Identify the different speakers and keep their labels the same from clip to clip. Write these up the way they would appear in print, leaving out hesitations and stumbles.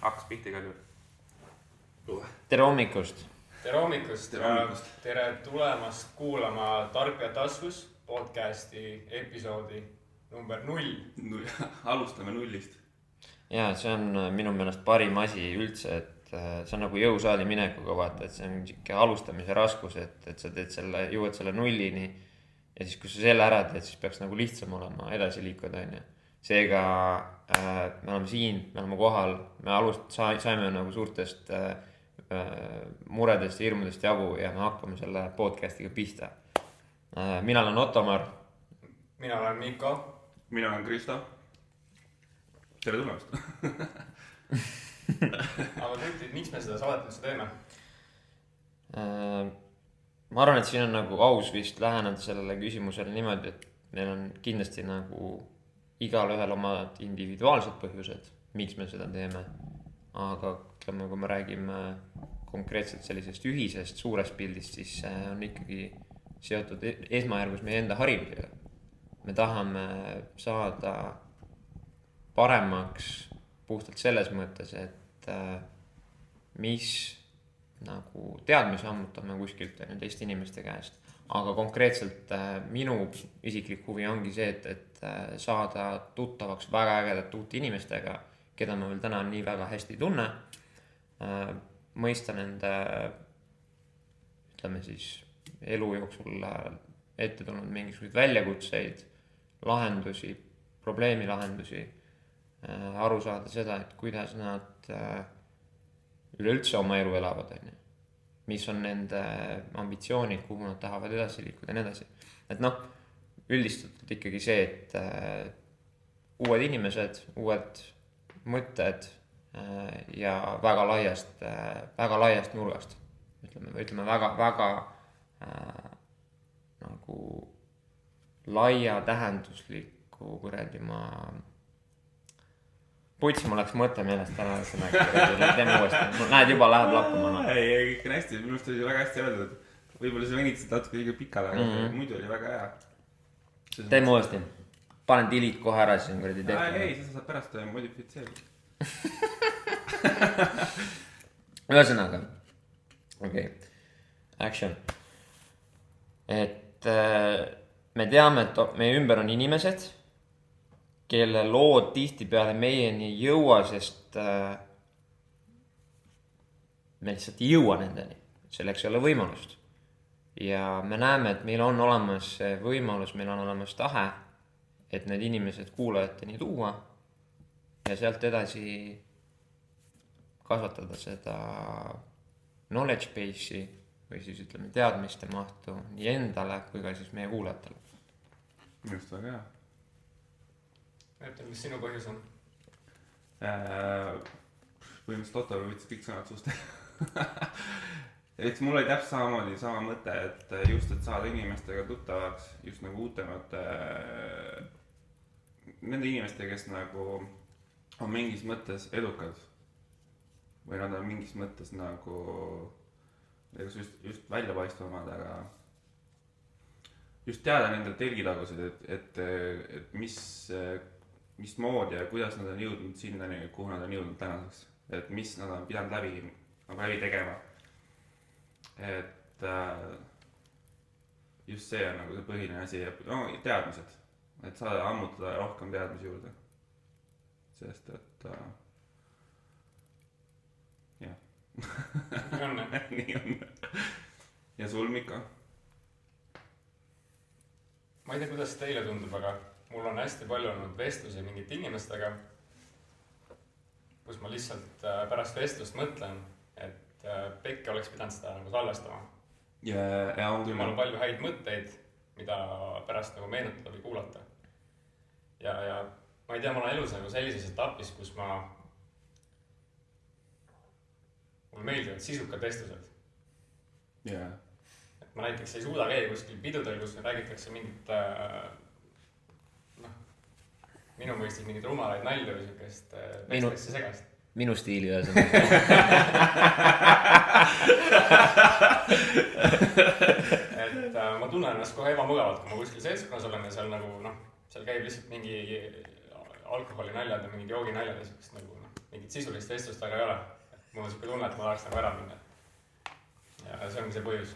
Speaker 1: hakkas pihta igal juhul.
Speaker 2: Tere hommikust!
Speaker 3: Tere hommikust! Tere tulemast kuulama Tark ja taskus podcasti episoodi number 0.
Speaker 1: Alustame nullist.
Speaker 2: Jaa, see on minu meelest parim asi üldse, et see on nagu jõusaali minekuga vaata, et see on siuke alustamise raskus, et sa teed selle, jõuad selle nullini ja siis kui sa selle ära teed, siis peaks nagu lihtsam olema edasi liikuda, on ju. Seega me oleme siin, me oleme kohal, me saime nagu suurtest muredest ja hirmudest jagu ja me hakkame selle podcastiga pihta. Mina olen Ottomar.
Speaker 3: Mina olen Mikko.
Speaker 1: Mina olen Kristo. Tere tulemast.
Speaker 3: Aga kuultid, miks me seda saadet üldse teeme?
Speaker 2: Ma arvan, et siin on nagu aus vist läheneda sellele küsimusele niimoodi, et meil on kindlasti nagu igal ühel omad individuaalsed põhjused, miks me seda teeme. Aga ütleme, kui me räägime konkreetselt sellisest ühisest suurest pildist, siis see on ikkagi seotud esmajärgus meie enda harimisega. Me tahame saada paremaks puhtalt selles mõttes, et mis nagu teadmisi ammutame kuskilt teiste inimeste käest. Aga konkreetselt minu isiklik huvi ongi see, et saada tuttavaks väga ägedat uut inimestega, keda ma veel täna nii väga hästi tunne. Mõista nende, ütleme siis, elu jooksul ette tulnud mingisuguseid väljakutseid, lahendusi, probleemi lahendusi, aru saada seda, et kuidas nad üleüldse oma elu elavad, mis on nende ambitsioonid, kuhu nad tahavad edasi liikuda ja nii edasi. Et noh, üldistatult ikkagi see, et uued inimesed, uued mõtted ja väga laiast nurgast. Ütleme väga nagu laia tähenduslikku kuradi Putsi, mul läks mõte meelest täna, teeme uuesti. Näed, juba läheb lappama.
Speaker 1: Ei, kõik on hästi. Minust oli väga hästi öeldud. Võib-olla see venitsid natuke liiga pikale, aga muidu oli väga hea.
Speaker 2: Teeme uuesti. Panen delete kohe ära, siis on kuradi
Speaker 1: tehtud. Ei, sa saad pärast modifitseerida.
Speaker 2: Ühesõnaga. Okei. Action. Et me teame, et meie ümber on inimesed, kelle lood tihti peale meieni ei jõua, sest me lihtsalt ei jõua nendeni. Selleks ei ole võimalust. Ja me näeme, et meil on olemas võimalus, meil on olemas tahe, et need inimesed kuulajateni tuua ja sealt edasi kasvatada seda knowledge base'i või siis ütleme teadmiste mahtu nii endale kui ka siis meie kuulajatele.
Speaker 1: Just väga hea.
Speaker 3: Ütle, mis sinu põhjus on?
Speaker 1: Põhimõtteliselt Otto võttis kõik sõnad suust. Et mul oli täpselt samamoodi sama mõte, et just, et saada inimestega tuttavaks, just nagu uutemate nende inimeste, kes nagu on mingis mõttes edukad või nad on mingis mõttes nagu just väljapaistvamad, aga just teada nende telgitagusid, et mis moodi ja kuidas nad on jõudnud sinnani, kuhu nad on jõudnud tänaseks. Et mis nad on pidanud läbi tegema. Et just see on nagu see põhiline asi. No, teadmised. Et saada ammutada rohkem teadmisi juurde. Sest, et jah.
Speaker 3: Nii on.
Speaker 1: Nii on. Ja sul, Mikko?
Speaker 3: Ma ei tea, kuidas teile tundub, aga mul on hästi palju olnud vestlusi mingite inimestega, kus ma lihtsalt pärast vestlust mõtlen, et Pekke oleks pidanud seda nagu salvestama.
Speaker 1: Ja on küll.
Speaker 3: Mul on palju häid mõtteid, mida pärast nagu meenutada või kuulata. Ja ma ei tea, ma olen elus nagu sellises etapis, kus mulle meeldivad sisukad vestlused.
Speaker 1: Yeah.
Speaker 3: Et ma näiteks ei suuda käia kuskil pidudel, kus räägitakse mingit minu mõistis mingid rumalaid nalju või siukest vestlesse segast.
Speaker 2: Minu stiili ühes on.
Speaker 3: Et ma tunnen ennast kohe ebamugavalt, kui ma kuskil seltskonnas olen ja seal nagu seal käib lihtsalt mingi alkoholinaljad ja mingid jooginaljad ja siukest nagu mingit sisulist vestlust väga ei ole. Mul on siuke tunne, et ma tahaks nagu ära minna. Ja see ongi see põhjus,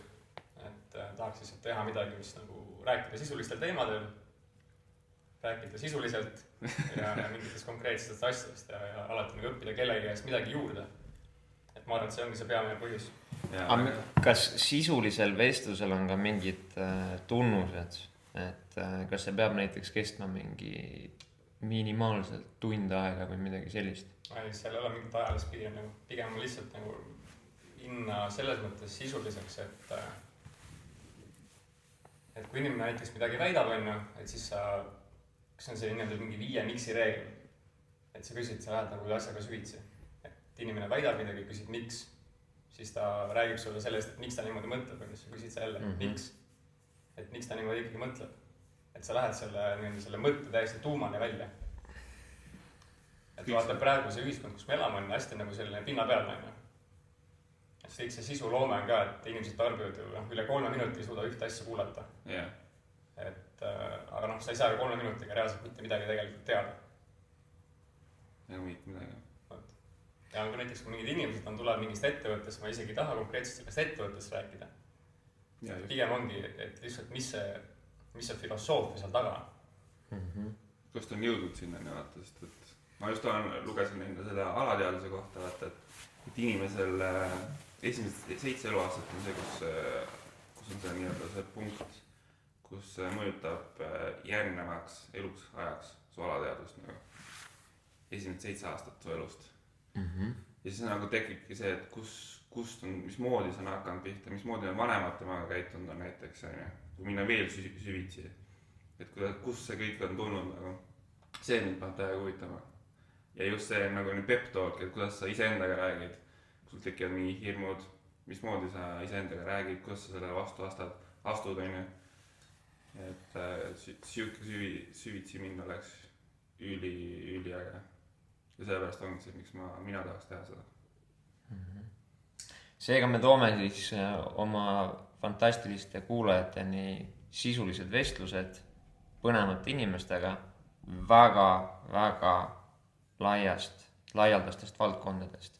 Speaker 3: et tahaks lihtsalt teha midagi, mis nagu rääkida sisulistel teemadel, rääkida sisuliselt ja mingitest konkreetsetest asjadest ja alati nagu õppida kellegi käest midagi juurde. Et ma arvan, et see ongi see peamine põhjus.
Speaker 2: Kas sisulisel vestlusel on ka mingid tunnused, et kas see peab näiteks kestma mingi minimaalselt tund aega või midagi sellist?
Speaker 3: Seal ei ole mingit ajalist piiri, nagu pigem on lihtsalt nagu minna selles mõttes sisuliseks, et kui inimene näiteks midagi väidab, et siis kas on see mingi 5 miksi reegel, et sa küsid, sa lähed nagu asjaga süvitsi, et inimene väidab midagi, küsid miks, siis ta räägib sulle sellest, et miks ta niimoodi mõtleb, ja sa küsid sa jälle, miks, et miks ta niimoodi ikkagi mõtleb, et sa lähed selle mõtte täiesti tuumani välja. Et vaata praegu see ühiskond, kus me elame, on hästi nagu selline pinnapealne. Et kõik see sisuloome on ka, et inimesed tarbivad ju üle 3 minuti ei suuda ühte asja kuulata.
Speaker 1: Yeah.
Speaker 3: Aga sa ei saa ju 3 minutiga reaalselt mitte midagi tegelikult teada.
Speaker 1: Ja mitte midagi.
Speaker 3: Ja on ka näiteks, kui mingid inimesed tulevad mingist ettevõttest, ma isegi ei taha konkreetselt sellest ettevõttest rääkida. Pigem ongi, et lihtsalt mis see filosoofia seal taga on.
Speaker 1: Kust on jõudnud sinna vaata, sest et ma just lugesin enda selle alateaduse kohta, vaata, et inimesel esimesed 7 eluaastat on see, kus on see nii-öelda see punkt, kus mõjutab järgnevaks eluks ajaks su alateadust nagu esimesed 7 aastat su elust. Ja siis nagu tekibki see, et kust on, mismoodi see on hakanud pihta, mismoodi on vanemad temaga käitunud on näiteks, kui minna veel süvitsi, et kus see kõik on tulnud nagu, see mind paneb täiega huvitama. Ja just see nagu pep talk, et kuidas sa iseendaga räägid, sul tekivad mingi hirmud, mismoodi sa iseendaga räägid, kuidas sa selle vastu astud, on ju. Et siuke süvitsi minna oleks üliäge. Ja sellepärast ongi see, miks mina tahaks teha seda.
Speaker 2: Seega me toome siis oma fantastiliste kuulajateni sisulised vestlused põnevate inimestega väga laialdastest valdkondadest.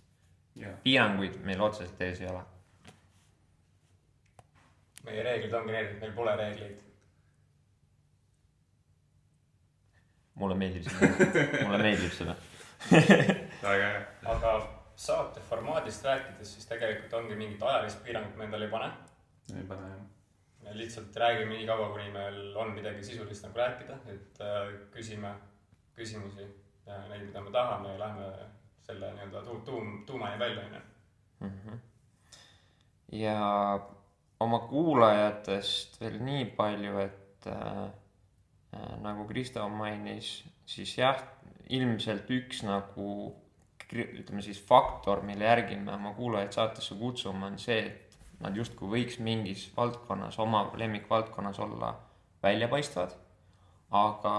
Speaker 1: Yeah.
Speaker 2: Piiranguid meil otseselt ees ei ole.
Speaker 3: Meie reeglid ongi need, et meil pole reegleid.
Speaker 2: Mulle meeldib seda.
Speaker 3: Aga saate formaadist rääkides, siis tegelikult ongi mingit ajalist piirangut me endale ei pane.
Speaker 1: Ei pane, jah.
Speaker 3: Me lihtsalt räägime nii kaua, kuni meil on midagi sisulist nagu rääkida, et küsime küsimusi ja neid, mida me tahame ja lähme selle tuumani välja.
Speaker 2: Ja oma kuulajatest veel nii palju, et nagu Kristo mainis, siis jah, ilmselt üks nagu, ütleme siis faktor, mille järgi me oma kuulajad saatesse kutsume, on see, et nad justkui võiks mingis valdkonnas, oma lemmikvaldkonnas olla väljapaistvad, aga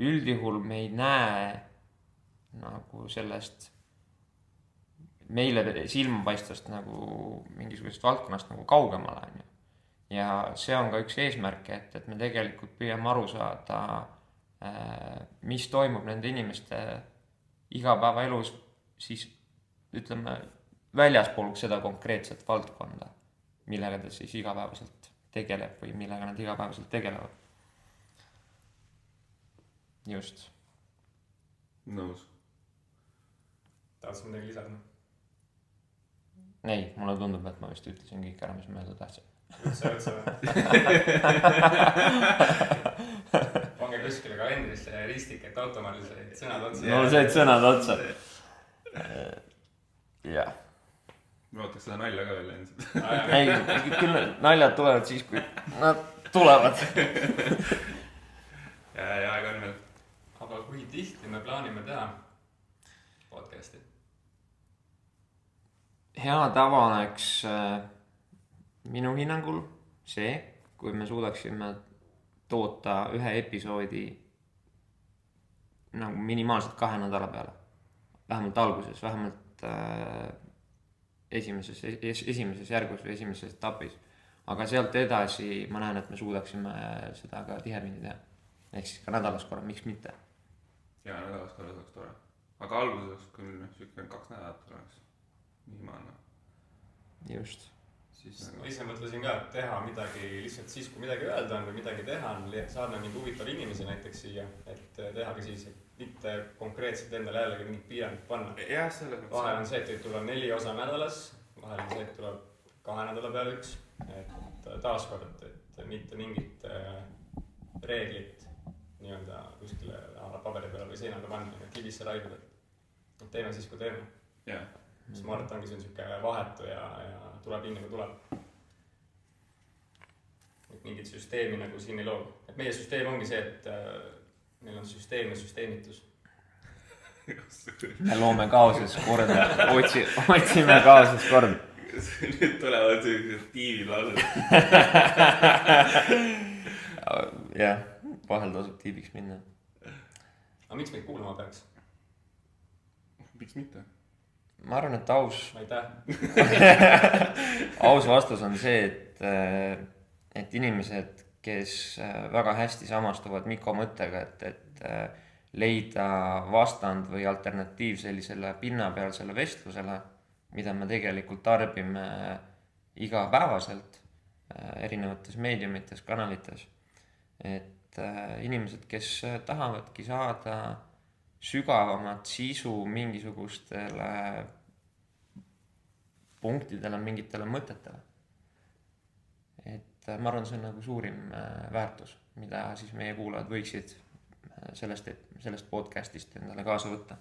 Speaker 2: üldjuhul me ei näe nagu sellest meile silmapaistvast nagu mingisugusest valdkonnast nagu kaugemale, on ju. Ja see on ka üks eesmärke, et me tegelikult püüame aru saada, mis toimub nende inimeste igapäevaelus, siis ütleme väljaspool seda konkreetset valdkonda, millega ta siis igapäevaselt tegeleb või millega nad igapäevaselt tegelevad. Just.
Speaker 1: Nõus.
Speaker 3: Tahad sa midagi lisada?
Speaker 2: Ei, mulle tundub, et ma vist ütlesin kõik ära, mis ma öelda tahtsin.
Speaker 3: Üldse. Pange kuskile kalendrisse ristik, et automaali said sõnad otsa.
Speaker 2: No said sõnad otsa. Jah.
Speaker 1: Ma ootaks seda nalja ka veel endiselt.
Speaker 2: Ei, küll naljad tulevad siis, kui nad tulevad.
Speaker 1: Ja aega on veel.
Speaker 3: Aga kui tihti me plaanime teha podcasti?
Speaker 2: Hea tava oleks minu hinnangul see, kui me suudaksime toota ühe episoodi nagu minimaalselt 2 nädala peale. Vähemalt alguses, vähemalt esimeses järgus või esimeses etapis. Aga sealt edasi ma näen, et me suudaksime seda ka tihemini teha. Ehk siis ka nädalas korra, miks mitte.
Speaker 1: ja nädalas korras oleks tore. Aga alguses oleks küll siuke 2 nädalat oleks minimaalne.
Speaker 2: just.
Speaker 3: Ma ise mõtlesin ka, et teha midagi lihtsalt siis, kui midagi öelda on või midagi teha on, saada mingi huvitav inimesi näiteks siia, et tehagi siis, et mitte konkreetselt endale jällegi mingit piirangud panna.
Speaker 1: Jah, selles mõttes.
Speaker 3: Vahel on see, et võib tulla 4 osa nädalas, vahel on see, et tuleb 2 nädala peale 1, et taaskord, et mitte mingit reeglit nii-öelda kuskile paberi peale või seinaga panna, kivisse raibuda, et teeme siis, kui teeme.
Speaker 1: Jah.
Speaker 3: Smart ongi see on siuke vahetu ja tuleb nii nagu tuleb. Et mingit süsteemi nagu siin ei loo. Et meie süsteem ongi see, et meil on süsteem ja süsteemitus.
Speaker 2: Me loome kaoses korda, otsime kaoses korda.
Speaker 1: Nüüd tulevad sellised tiivid laused.
Speaker 2: Jah, vahel tasub tiibiks minna.
Speaker 3: Aga miks meid kuulama peaks?
Speaker 1: Miks mitte?
Speaker 2: Ma arvan, et aus vastus on see, et inimesed, kes väga hästi samastuvad Mikko mõttega, et leida vastand või alternatiiv sellisele pinnapealsele vestlusele, mida me tegelikult tarbime igapäevaselt erinevates meediumites, kanalites, et inimesed, kes tahavadki saada sügavamat sisu mingisugustele punktidele, mingitele mõtetele. Et ma arvan, see on nagu suurim väärtus, mida siis meie kuulajad võiksid sellest podcastist endale kaasa võtta.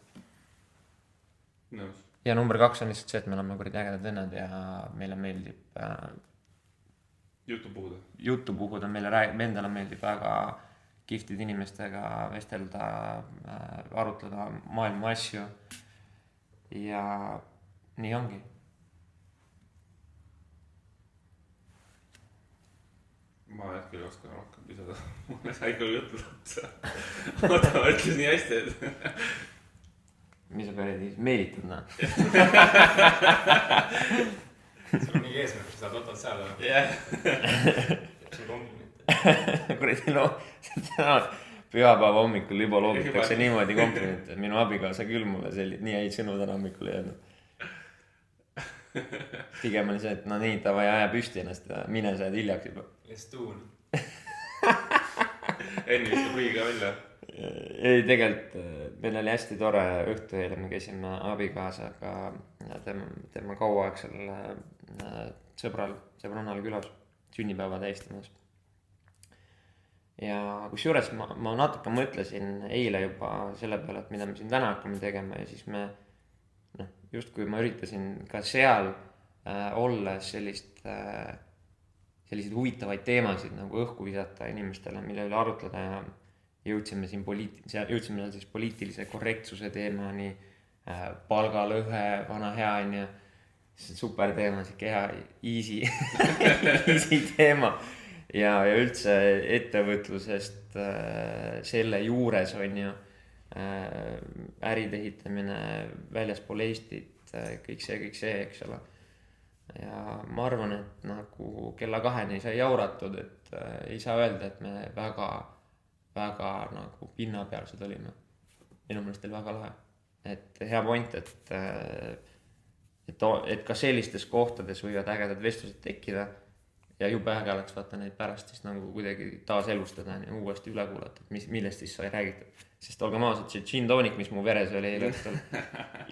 Speaker 1: Nõus.
Speaker 2: Ja number 2 on lihtsalt see, et me oleme kuradi ägedad vennad ja meile meeldib juttu puhuda, meile endale meeldib väga kihvtid inimestega vestelda, arutleda maailma asju ja nii ongi.
Speaker 1: Ma hetkel oskan rohkem lisada. Mulle sai küll juttu otsa. Oota, ma ütles nii hästi, et...
Speaker 2: Mis sa peale meelitad, no?
Speaker 3: Sul on mingi eesmärk, sa saad võtad seal.
Speaker 1: Jah.
Speaker 3: See on kompliment.
Speaker 2: Kuradi pühapäeva hommikul juba loobitakse niimoodi komplimente. Minu abikaasa küll mulle nii häid sõnu täna hommikul ei öelnud. Pigem oli see, et no nii, tavai aja püsti ennast ja mine sa hiljaks juba.
Speaker 3: Lestuun.
Speaker 1: Enne vist võiga välja.
Speaker 2: Ei, tegelikult meil oli hästi tore õhtu eile, me käisime abikaasaga tema kauaaegsel sõbrannal külas sünnipäeva tähistamas. Ja kusjuures ma natuke mõtlesin eile juba selle peale, et mida me siin täna hakkame tegema ja siis just kui ma üritasin ka seal olles selliseid huvitavaid teemasid nagu õhku visata inimestele, mille üle arutleda ja jõudsime seal siis poliitilise korrektsuse teemani, palgalõhe, vana hea on ja super teema, siuke hea easy teema ja üldse ettevõtlusest selle juures on ju äride ehitamine väljaspool Eestit, kõik see, eks ole. Ja ma arvan, et nagu kella 2 ei saa jauratud, et ei saa öelda, et me väga nagu pinnapealsed olime. Minu meelest oli väga lahe. Et hea point, et ka sellistes kohtades võivad ägedad vestlused tekkida ja jube äge oleks vaata neid pärast siis nagu kuidagi taas elustada ja uuesti üle kuulata, et millest siis sai räägitud. Sest olgem ausad, see gin tonic, mis mu veres oli õhtul,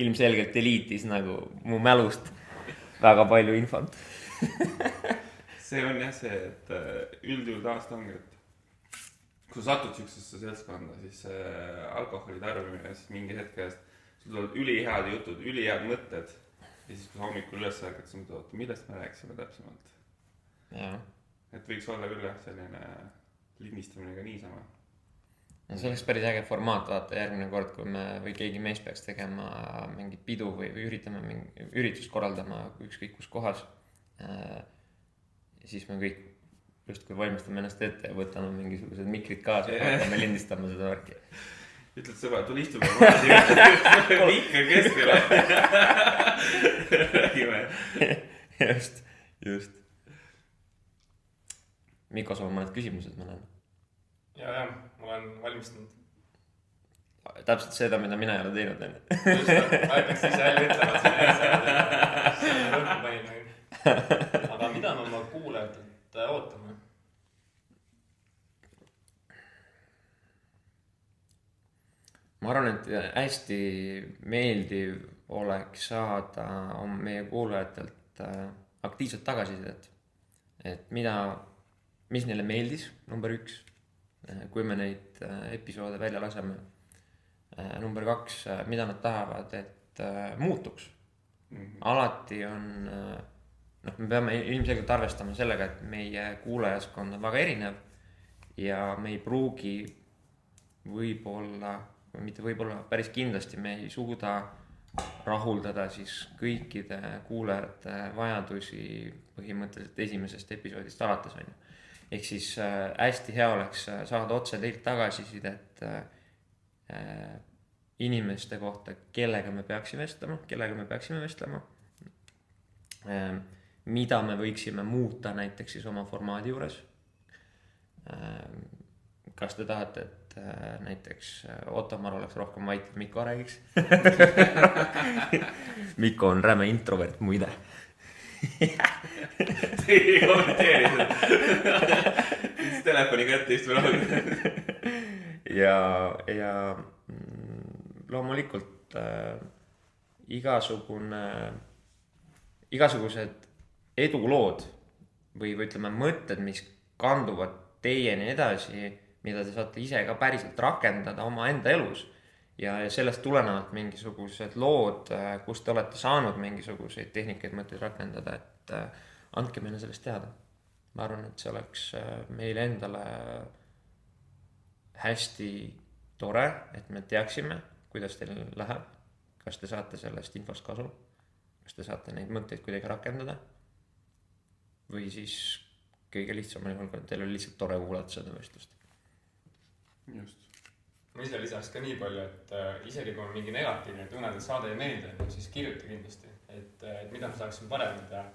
Speaker 2: ilmselgelt eliitis nagu mu mälust väga palju infot.
Speaker 1: See on jah see, et üldjuhul taast ongi, et kui sa satud siuksesse seltskonda, siis alkoholi tarbimine, siis mingi hetkest sul tulevad ülihead jutud, ülihead mõtted ja siis kui hommikul üles ärkad, siis mõtled, millest me rääkisime täpsemalt.
Speaker 2: Ja.
Speaker 1: Et võiks olla küll jah selline lindistamine ka niisama.
Speaker 2: Ja see oleks päris äge formaat vaata järgmine kord, kui me või keegi mees peaks tegema mingit pidu või üritame mingi üritust korraldama ükskõik kus kohas. Ja siis me kõik just kui valmistame ennast ette ja võtame mingisugused mikrid kaasa ja hakkame lindistama seda värki.
Speaker 1: Ütled sõba, tule istume maasi, mikri keskele. Räägime.
Speaker 2: Just. Mikko, sul on mõned küsimused, ma näen.
Speaker 3: Ja, ma olen valmistanud.
Speaker 2: täpselt seda, mida mina ei ole teinud, on ju.
Speaker 3: Just, ma hakkaks ise välja ütlema, et see on lõppu panin. Aga mida me oma kuulajatelt ootame?
Speaker 2: Ma arvan, et hästi meeldiv oleks saada meie kuulajatelt aktiivset tagasisidet. Et mis neile meeldis, number 1, kui me neid episoode välja laseme. Number 2, mida nad tahavad, et muutuks. Alati on, me peame ilmselgelt arvestama sellega, et meie kuulajaskond on väga erinev ja me ei pruugi võib-olla päris kindlasti me ei suuda rahuldada siis kõikide kuulajate vajadusi põhimõtteliselt esimesest episoodist alates, on ju. Ehk siis hästi hea oleks saada otse teilt tagasisidet inimeste kohta, kellega me peaksime vestlema, mida me võiksime muuta näiteks siis oma formaadi juures. Kas te tahate, et näiteks Ottomar oleks rohkem vait, Mikko räägiks? Mikko on räme introvert muide.
Speaker 1: ei kommenteeri seda. Siis telefoni kätte istme rohkem.
Speaker 2: ja loomulikult igasugused edulood või ütleme mõtted, mis kanduvad teieni edasi, mida te saate ise ka päriselt rakendada oma enda elus ja sellest tulenevalt mingisugused lood, kus te olete saanud mingisuguseid tehnikaid, mõtteid rakendada, et andke meile sellest teada. Ma arvan, et see oleks meile endale hästi tore, et me teaksime, kuidas teil läheb, kas te saate sellest infost kasu, kas te saate neid mõtteid kuidagi rakendada või siis kõige lihtsamal juhul, kui teil oli lihtsalt tore kuulata seda vestlust.
Speaker 1: Just.
Speaker 3: Ma ise lisaks ka nii palju, et isegi kui on mingi negatiivne tunned, et saade ei meeldi, siis kirjuta kindlasti, et mida me saaksime paremini teha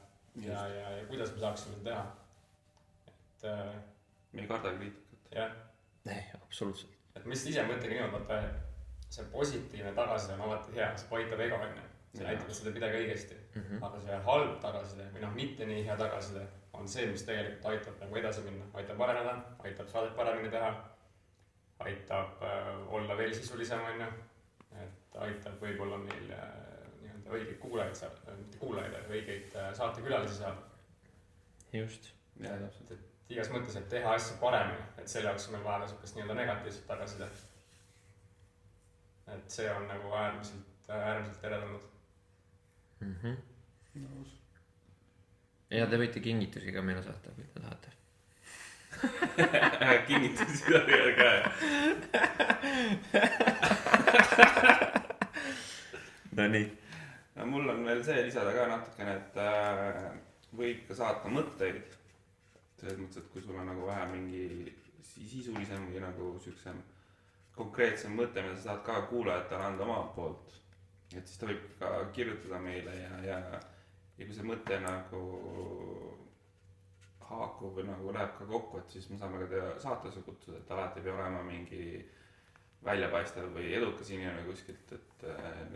Speaker 3: ja kuidas me saaksime teha.
Speaker 1: Me ei karda kriitikat.
Speaker 3: Jah.
Speaker 2: Ei, absoluutselt.
Speaker 3: Et mis ise mõttegi niimoodi, vaata see positiivne tagasiside on alati hea, see aitab ega enne. See näitab, et seda midagi õigesti. Aga see halb tagasiside või mitte nii hea tagasiside on see, mis tegelikult aitab nagu edasi minna. Aitab areneda, aitab saadet paremini teha, aitab olla veel sisulisem, et aitab võib-olla meil õigeid kuulajaid, õigeid saatekülalisi saada.
Speaker 2: Just.
Speaker 1: Ja, täpselt.
Speaker 3: Et igas mõttes, et teha asja paremini, et selle jaoks on meil vaja niisugust nii-öelda negatiivset tagasiside. Et see on nagu äärmiselt teretulnud.
Speaker 1: Nõus.
Speaker 2: Ja te võite kingitusi ka meile saata, kui te tahate.
Speaker 1: Kingitusi ka veel ka.
Speaker 2: No nii.
Speaker 1: No mul on veel see lisada ka natukene, et võib ka saata mõtteid. Selles mõttes, et kui sul on nagu vähe mingi sisulisem või nagu süksem konkreetsem mõte, mida sa saad ka kuulajatele anda oma poolt. Et siis ta võib ka kirjutada meile ja kui see mõte nagu haakub või nagu läheb ka kokku, et siis me saame ka teha saatesse kutsuda, et alati ei pea olema mingi väljapaistev või edukas inimene kuskilt, et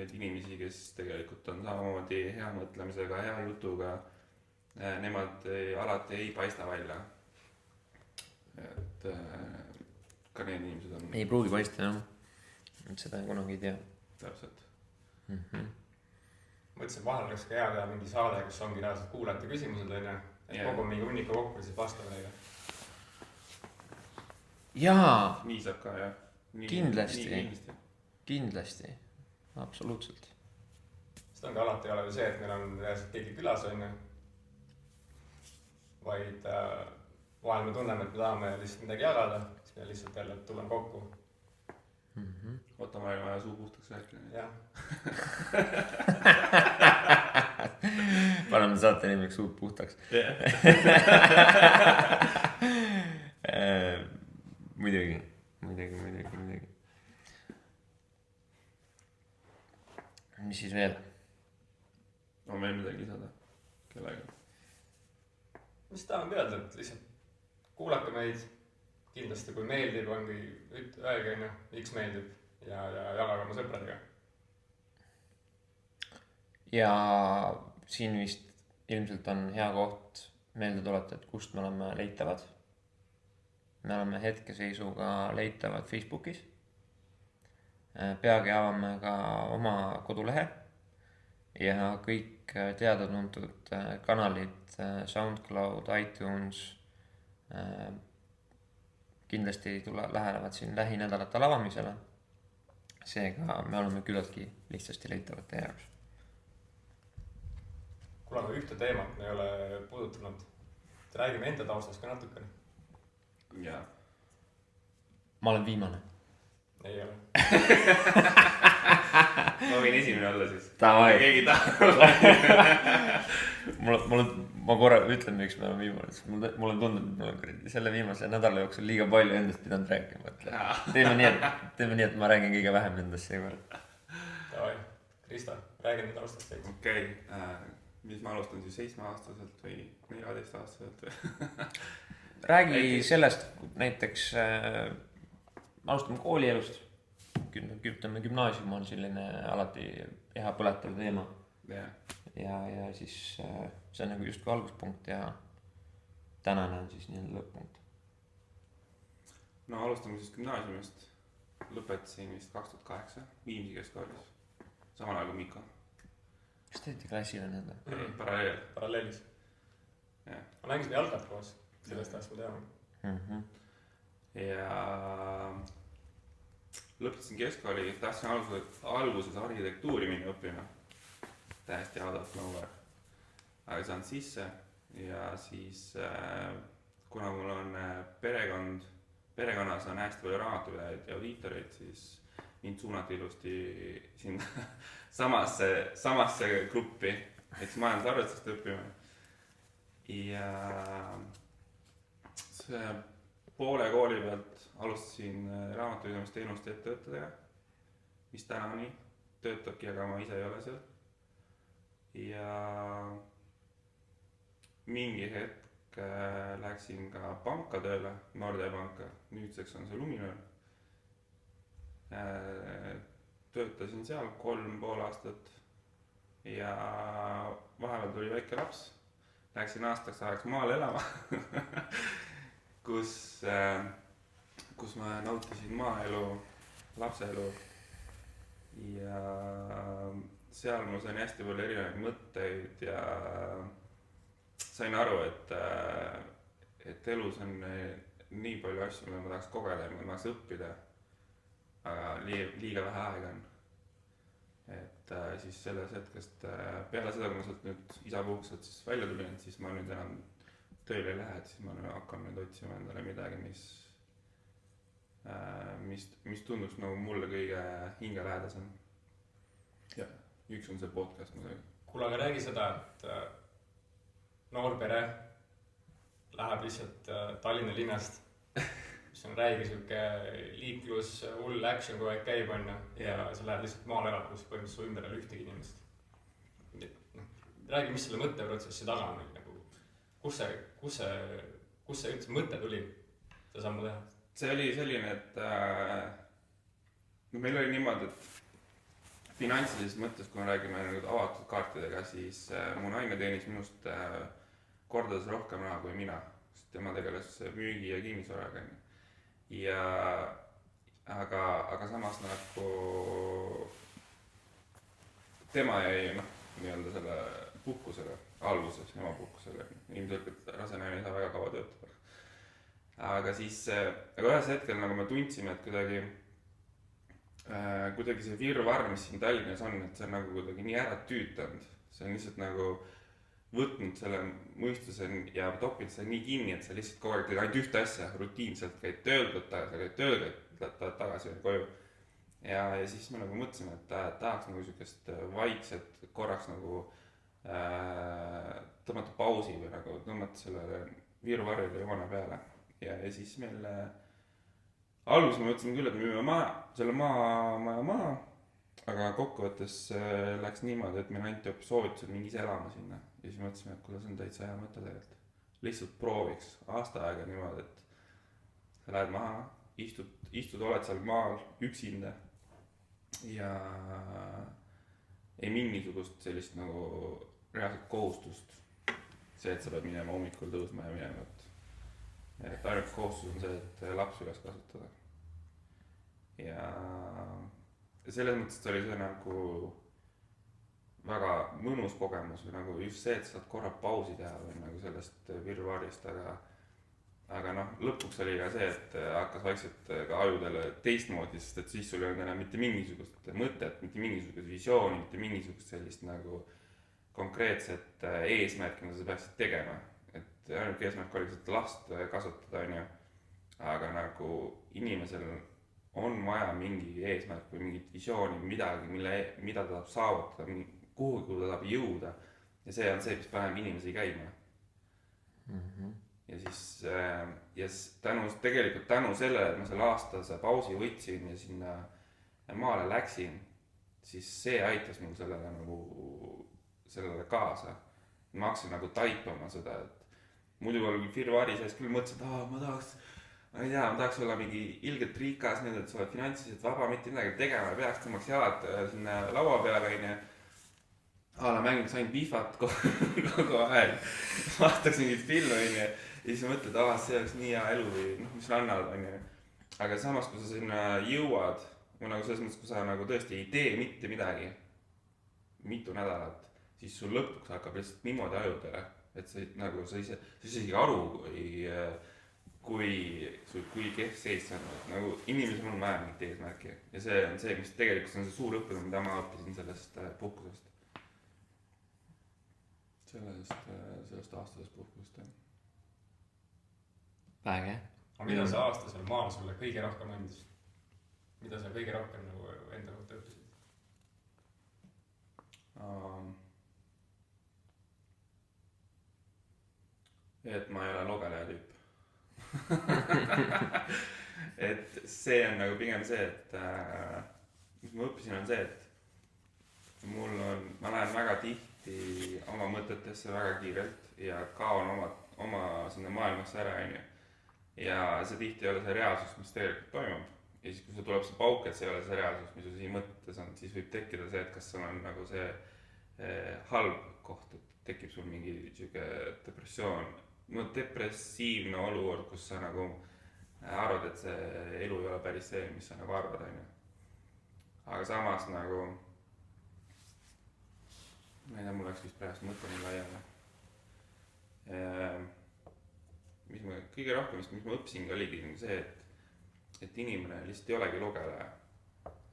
Speaker 1: need inimesi, kes tegelikult on samamoodi hea mõtlemisega, hea jutuga, nemad alati ei paista välja. Et ka need inimesed on...
Speaker 2: Ei pruugi paista, jah. Et seda kunagi ei tea.
Speaker 1: Täpselt.
Speaker 3: Mõtlesin, vahel oleks ka hea teha mingi saade, kus ongi reaalselt kuulajate küsimused, et kogu mingi hunniku kokku ja siis vastame neile. Jaa!
Speaker 1: Nii saab ka, jah.
Speaker 2: Kindlasti. Absoluutselt.
Speaker 3: Seda on ka alati ei ole see, et meil on reaalselt keegi külas, vaid vahel me tunneme, et me tahame lihtsalt midagi jagada, siis me lihtsalt jälle tuleme kokku.
Speaker 1: Võtame aega suu puhtaks rääkida.
Speaker 3: Jah.
Speaker 2: Paneme saate nimeks suud puhtaks. Muidugi. Mis siis veel?
Speaker 1: On meil midagi lisada? Kellega?
Speaker 3: Mis tahame öelda, et lihtsalt kuulake meid. Kindlasti kui meeldib, ongi öelge, miks meeldib ja jagage oma sõpradega.
Speaker 2: Ja siin vist ilmselt on hea koht meelde tuletada, et kust me oleme leitavad. Me oleme hetkeseisuga leitavad Facebookis. Peagi avame ka oma kodulehe ja kõik teada-tuntud kanalid SoundCloud, iTunes kindlasti lähevad siin lähinädalatel avamisele. Seega me oleme küllaltki lihtsasti leitavad teie jaoks.
Speaker 3: Kuule, aga ühte teemat me ei ole puudutanud. Räägime enda taustast ka natukene.
Speaker 1: Jaa. Ma
Speaker 2: olen viimane.
Speaker 3: Ei ole.
Speaker 1: Ma võin esimene olla siis.
Speaker 2: Keegi tahab. Ma korra ütlen, miks me oleme viimane. Mulle tundub, et me oleme selle viimase nädala jooksul liiga palju endast pidanud rääkima. Teeme nii, et ma räägin kõige vähem endast seekord.
Speaker 3: Davai, Krista, räägin taustast teid.
Speaker 1: Okei, mis ma alustan siis 7-aastaselt või 14-aastaselt või?
Speaker 2: Räägi sellest näiteks, alustame koolielust. Kütame gümnaasium on selline alati hea põletav teema. Ja siis see on nagu justkui alguspunkt ja tänane on siis nii lõpp-punkt.
Speaker 1: No alustame siis gümnaasiumist. Lõpetasin vist 2008 Viimsi keskkoolis. Samal ajal kui Mikko.
Speaker 2: Kas teete klassile nende?
Speaker 3: Paralleelis. Ma mängisime jalkat koos. Sellest ajast ma teame.
Speaker 1: Ja lõpetasin keskkooli, tahtsin alguses arhitektuuri minna õppima. Täiesti out of nowhere. Aga ei saanud sisse ja siis kuna mul on perekonnas on hästi palju raamatupidajaid ja audiitoreid, siis mind suunati ilusti sinna samasse gruppi, et siis majandusarvestust õppima. Ja poole kooli pealt alustasin raamatupidamisteenuste ettevõttedega, mis täna nii töötabki, aga ma ise ei ole seal. Ja mingi hetk läksin ka panka tööle, Nordea panka, nüüdseks on see Luminor. Töötasin seal 3,5 aastat ja vahepeal tuli väike laps. Läksin aastaks ajaks maale elama, kus ma nautisin maaelu, lapseelu ja seal ma sain hästi palju erinevaid mõtteid ja sain aru, et elus on nii palju asju, mida ma tahaks kogeda ja ma tahaks õppida, aga liiga vähe aega on. Et siis selles hetkest peale seda, kui ma sealt nüüd isapuhkuselt siis välja tulin, siis ma nüüd enam tööle ei lähe, et siis ma hakkan nüüd otsima endale midagi, mis tunduks nagu mulle kõige hingelähedasem. Ja üks on see podcast muidugi.
Speaker 3: Kuule, aga räägi seda, et noor pere läheb lihtsalt Tallinna linnast, mis on räige siuke liiklus, hull action kogu aeg käib on ja sa lähed lihtsalt maale elada, kus põhimõtteliselt su ümber ei ole ühtegi inimest. Räägi, mis selle mõtteprotsessi taga on, nagu, kus see üldse mõte tuli seda sammu teha?
Speaker 1: See oli selline, et meil oli niimoodi, et finantsilises mõttes, kui me räägime avatud kaartidega, siis mu naine teenis minust kordades rohkem raha kui mina, sest tema tegeles müügi ja kinnisvaraga. Aga samas nagu tema jäi nii-öelda selle puhkusega alguses, ema puhkusega. Ilmselt rase naine ei saa väga kaua töötada. Aga ühes hetkel nagu me tundsime, et kuidagi see virvarr, mis siin Tallinnas on, et see on nagu kuidagi nii ära tüütanud. See on lihtsalt nagu võtnud selle mõistuse ja topinud seda nii kinni, et sa lihtsalt kogu aeg teed ainult ühte asja, rutiinselt käid tööl, käid tagasi koju. Ja siis me nagu mõtlesime, et tahaks nagu sellist vaikset korraks nagu tõmmata pausi või nagu tõmmata sellele virvarrile joone peale. Ja siis meil alguses me mõtlesime küll, et me müüme selle maja maha, aga kokkuvõttes läks niimoodi, et meil anti hoopis soovitused mingi ise elama sinna. Ja siis mõtlesime, et kuidas on täitsa hea mõte tegelikult. Lihtsalt prooviks aasta aega niimoodi, et sa lähed maha, istud, oled seal maal üksinda ja ei mingisugust sellist nagu reaalset kohustust. See, et sa pead minema hommikul tõusma ja minema, et ainult kohustus on see, et laps üles kasvatada. Ja selles mõttes oli see nagu väga mõnus kogemus või nagu just see, et saad korra pausi teha või nagu sellest virvaarist, aga noh, lõpuks oli ka see, et hakkas vaikselt ka ajudele teistmoodi, sest et siis sul ei olnud enam mitte mingisugust mõtet, mitte mingisugust visiooni, mitte mingisugust sellist nagu konkreetset eesmärki, mida sa peaksid tegema. Et ainult eesmärk oli lihtsalt last kasvatada, on ju. Aga nagu inimesel on vaja mingi eesmärk või mingit visiooni, midagi, mida ta tahab saavutada, kuhu ta tahab jõuda. Ja see on see, mis paneb inimesi käima. Ja siis tegelikult tänu sellele, et ma selle aastase pausi võtsin ja sinna maale läksin, siis see aitas mul sellele kaasa. Ma hakkasin nagu taipama seda, et muidu oli firvaari sees küll mõtlesin, et ma tahaks olla mingi ilgelt rikas, nüüd, et sa oled finantsiliselt vaba, mitte midagi tegema ei peaks, tõmbaks jalad sinna laua peale, on ju. Mängiks ainult Wifat kogu aeg, vaataks mingit filmi, on ju. Ja siis mõtled, see oleks nii hea elu või mis annavad, on ju. Aga samas, kui sa sinna jõuad, või nagu selles mõttes, kui sa nagu tõesti ei tee mitte midagi, mitu nädalat, siis sul lõpuks hakkab lihtsalt niimoodi ajudele, et sa isegi aru, kui kehv seis on. Nagu inimesel on vaja mingit eesmärki ja see on see, mis tegelikult on see suur õppimine, mida ma õppisin sellest puhkusest. Sellest aastasest puhkusest, jah.
Speaker 2: Väge.
Speaker 3: Aga mida see aasta seal maal sulle kõige rohkem andis? Mida sa kõige rohkem nagu enda kohta õppisid?
Speaker 1: Et ma ei ole logeleja tüüp. Et see on nagu pigem see, et mis ma õppisin on see, et ma lähen väga tihti oma mõtetesse väga kiirelt ja kaon oma sinna maailmasse ära, on ju. Ja see tihti ei ole see reaalsus, mis tegelikult toimub. Ja siis, kui see tuleb see pauk, et see ei ole see reaalsus, mis sul siin mõttes on, siis võib tekkida see, et kas sul on nagu see halb koht, et tekib sul mingi depressioon. Depressiivne olukord, kus sa nagu arvad, et see elu ei ole päris see, mis sa nagu arvad, on ju. Aga samas nagu ma ei tea, mul läks vist praegu mõte nii laiali. Kõige rohkem, mis ma õppisin, oligi see, et inimene lihtsalt ei olegi lugeleja.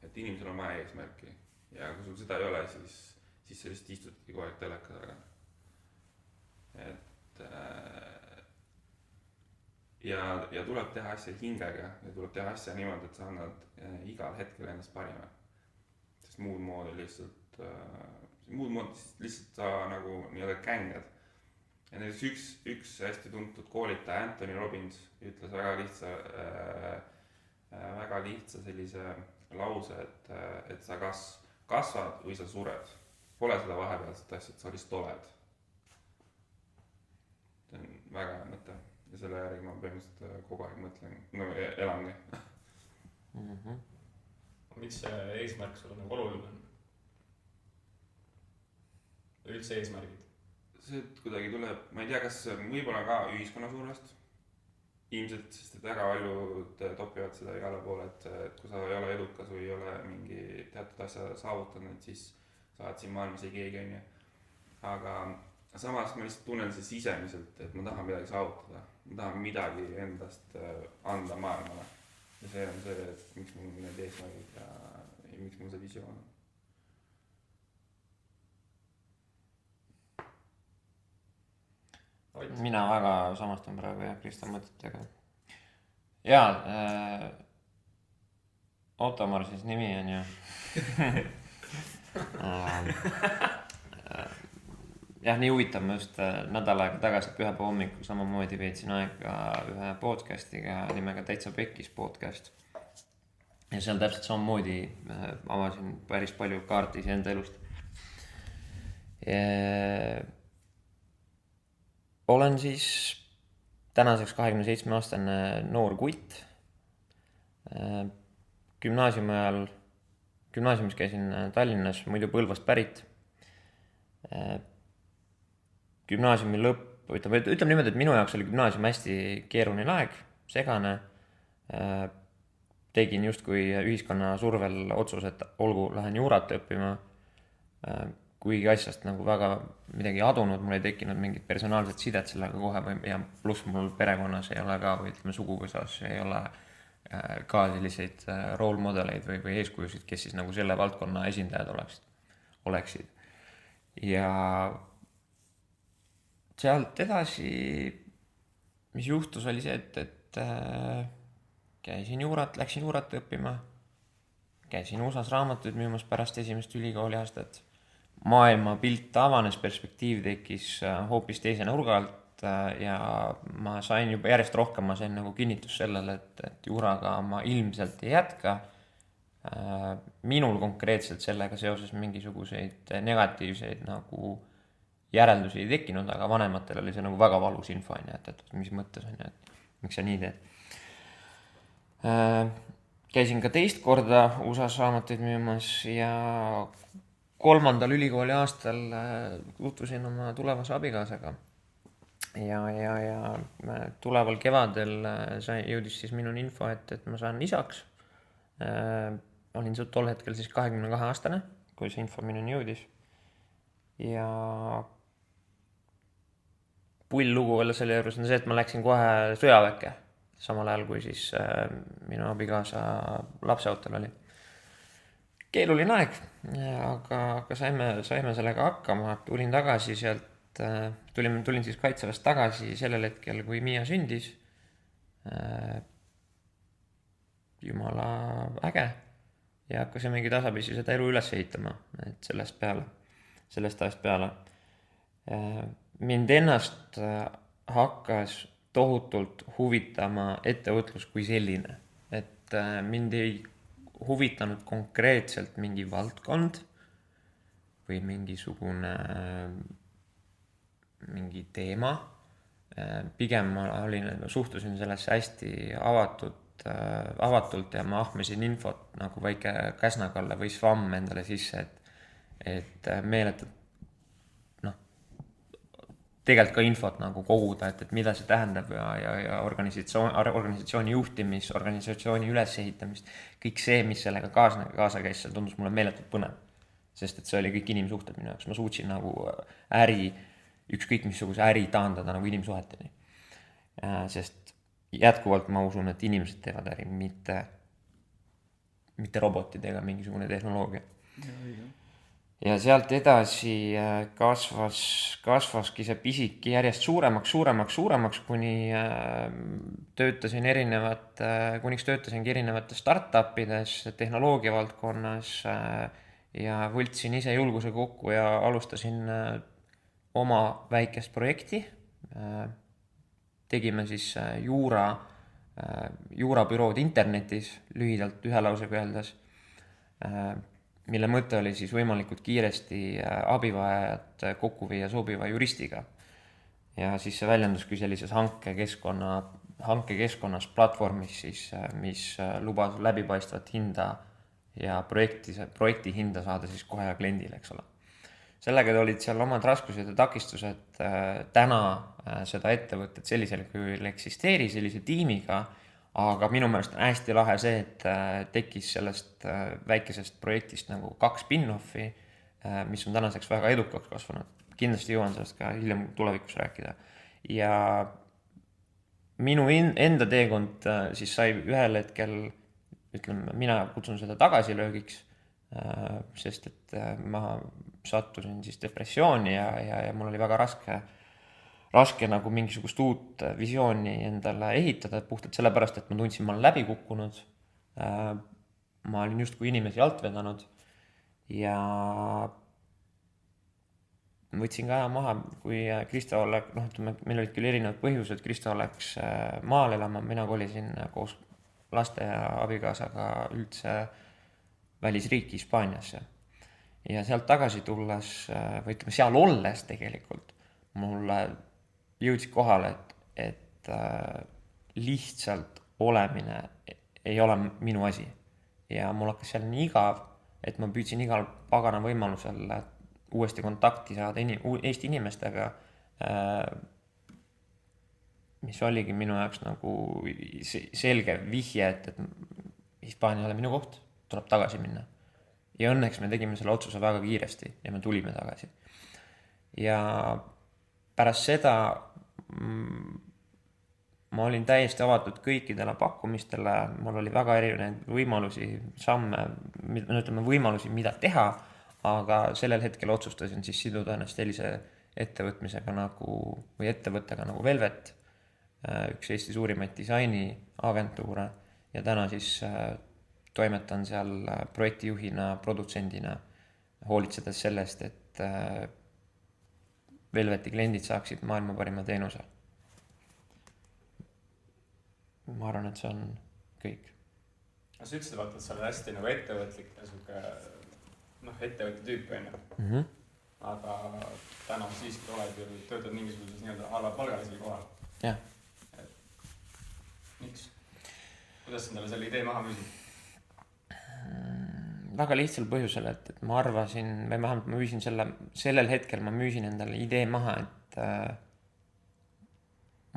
Speaker 1: Et inimesel on vaja eesmärki. Ja kui sul seda ei ole, siis sa lihtsalt istudki kogu aeg teleka taga. Ja tuleb teha asja hingega ja tuleb teha asja niimoodi, et sa annad igal hetkel ennast parima. Sest muud moodi lihtsalt sa nagu nii-öelda kängad. Ja näiteks üks hästi tuntud koolitaja Anthony Robbins ütles väga lihtsa sellise lause, et sa kas kasvad või sa sured. Pole seda vahepealset asja, et sa lihtsalt oled. See on väga hea mõte ja selle järgi ma põhimõtteliselt kogu aeg mõtlen, elangi.
Speaker 3: Miks see eesmärk sulle nagu oluline on? Üldse eesmärgid?
Speaker 1: See kuidagi tuleb, ma ei tea, kas võib-olla ka ühiskonna survest. Ilmselt, sest et väga paljud topivad seda igale poole, et kui sa ei ole edukas või ei ole mingi teatud asja saavutanud, siis sa oled siin maailmas ei keegi, on ju. Aga samas ma lihtsalt tunnen see sisemiselt, et ma tahan midagi saavutada. Ma tahan midagi endast anda maailmale. Ja see on see, et miks mul need eesmärgid ja miks mul see visioon on.
Speaker 2: Mina väga samastun praegu ja Krista mõtetega. Jaa, Ottomar siis nimi on ju. Jah, nii huvitav, ma just nädal aega tagasi pühapäeva hommikul samamoodi veetsin aega ühe podcastiga nimega Täitsa Pekkis podcast. Ja seal täpselt samamoodi avasin päris palju kaarti enda elust. Olen siis tänaseks 27-aastane noor kutt. Gümnaasiumi ajal gümnaasiumis käisin Tallinnas, muidu Põlvast pärit. Gümnaasiumi lõpp, ütleme niimoodi, et minu jaoks oli gümnaasium hästi keeruline aeg, segane. Tegin justkui ühiskonna survel otsuse, et olgu, lähen juurat õppima. Kuigi asjast nagu väga midagi adunud, mul ei tekkinud mingit personaalset sidet sellega kohe ja pluss mul perekonnas ei ole ka, või ütleme suguvõsas ei ole ka selliseid role modeleid või eeskujusid, kes siis nagu selle valdkonna esindajad oleksid. Ja sealt edasi, mis juhtus, oli see, et läksin juurat õppima, käisin USA-s raamatuid müümas pärast esimest ülikooli aastat. Maailma pilt avanes, perspektiiv tekkis hoopis teise nurga alt ja ma sain juba järjest rohkem, ma sain nagu kinnitus sellele, et juuraga ma ilmselt ei jätka. Minul konkreetselt sellega seoses mingisuguseid negatiivseid nagu järeldusi ei tekkinud, aga vanematel oli see nagu väga valus info, et mis mõttes on, et miks sa nii teed. Käisin ka teist korda USA-s raamatuid müümas ja 3. ülikooli aastal tutvusin oma tulevase abikaasaga ja tuleval kevadel jõudis siis minuni info, et ma saan isaks. Olin tol hetkel siis 22-aastane, kui see info minuni jõudis. Ja pull lugu veel selle juures on see, et ma läksin kohe sõjaväkke, samal ajal kui siis minu abikaasa lapseootel oli. Keeruline aeg, aga saime sellega hakkama, tulin tagasi sealt, tulin siis kaitseväest tagasi sellel hetkel, kui Miia sündis. Jumala äge ja hakkasimegi tasapisi seda elu üles ehitama, et sellest ajast peale. Mind ennast hakkas tohutult huvitama ettevõtlus kui selline, et mind ei huvitanud konkreetselt mingi valdkond või mingi teema. Pigem ma suhtusin sellesse hästi avatult ja ma ahmisin infot nagu väike käsnakalle või svamm endale sisse, et meeletult tegelikult ka infot nagu koguda, et mida see tähendab ja organisatsiooni juhtimist, organisatsiooni ülesehitamist, kõik see, mis sellega kaasa käis, seal tundus mulle meeletult põnev. Sest et see oli kõik inimsuhted minu jaoks, ma suutsin nagu ükskõik missuguse äri taandada nagu inimsuheteni. Sest jätkuvalt ma usun, et inimesed teevad äri, mitte robotid ega mingisugune tehnoloogia. Ja sealt edasi kasvaski see pisiki järjest suuremaks, kuniks töötasingi erinevates startupides, tehnoloogia valdkonnas ja võltsin ise julguse kokku ja alustasin oma väikest projekti. Tegime siis juurabürood internetis, lühidalt ühe lausega öeldes, mille mõte oli siis võimalikult kiiresti abivajajat kokku viia sobiva juristiga. Ja siis see väljenduski sellises hankekeskkonnas platvormis, siis, mis lubas läbipaistvat hinda ja projekti hinda saada siis kohe kliendile, eks ole. Sellega olid seal omad raskused ja takistused. Täna seda ettevõtet sellisel kujul eksisteeri sellise tiimiga, aga minu meelest on hästi lahe see, et tekkis sellest väikesest projektist nagu 2 spin-offi, mis on tänaseks väga edukaks kasvanud. Kindlasti jõuan sellest ka hiljem tulevikus rääkida. Ja minu enda teekond siis sai ühel hetkel, mina kutsun seda tagasilöögiks, sest et ma sattusin siis depressiooni ja mul oli väga raske nagu mingisugust uut visiooni endale ehitada, puhtalt sellepärast, et ma tundsin, ma olen läbi kukkunud. Ma olin justkui inimesi alt vedanud ja võtsin ka aja maha, kui Kristo meil olid küll erinevad põhjused, Kristo läks maal elama, mina kolisin koos laste ja abikaasaga üldse välisriiki Hispaaniasse. Ja sealt tagasi tulles, või seal olles tegelikult, mulle jõudsid kohale, et lihtsalt olemine ei ole minu asi. Ja mul hakkas seal nii igav et ma püüdsin igal pagana võimalusel uuesti kontakti saada Eesti inimestega, mis oligi minu jaoks nagu selge vihje, et Hispaania ei ole minu koht, tuleb tagasi minna. Ja õnneks me tegime selle otsuse väga kiiresti ja me tulime tagasi. Ja pärast seda ma olin täiesti avatud kõikidele pakkumistele, mul oli väga erinevaid võimalusi, võimalusi, mida teha, aga sellel hetkel otsustasin siis siduda ennast sellise ettevõtmisega või ettevõttega nagu Velvet, üks Eesti suurimaid disainiagentuure ja täna siis toimetan seal projektijuhina, produtsendina, hoolitsedes sellest, et Velveti kliendid saaksid maailma parima teenuse. Ma arvan, et see on kõik.
Speaker 3: Sa ütlesid, vaata, et sa oled hästi nagu ettevõtlik ja suke, ettevõtte tüüp on ju. Aga täna siiski oled ju töötad mingisuguses nii-öelda halvapalgalisel kohal.
Speaker 2: Jah.
Speaker 3: Miks? Kuidas sa endale selle idee maha müüsid?
Speaker 2: Väga lihtsal põhjusel, et ma arvasin, või vähemalt ma müüsin sellel hetkel ma müüsin endale idee maha, et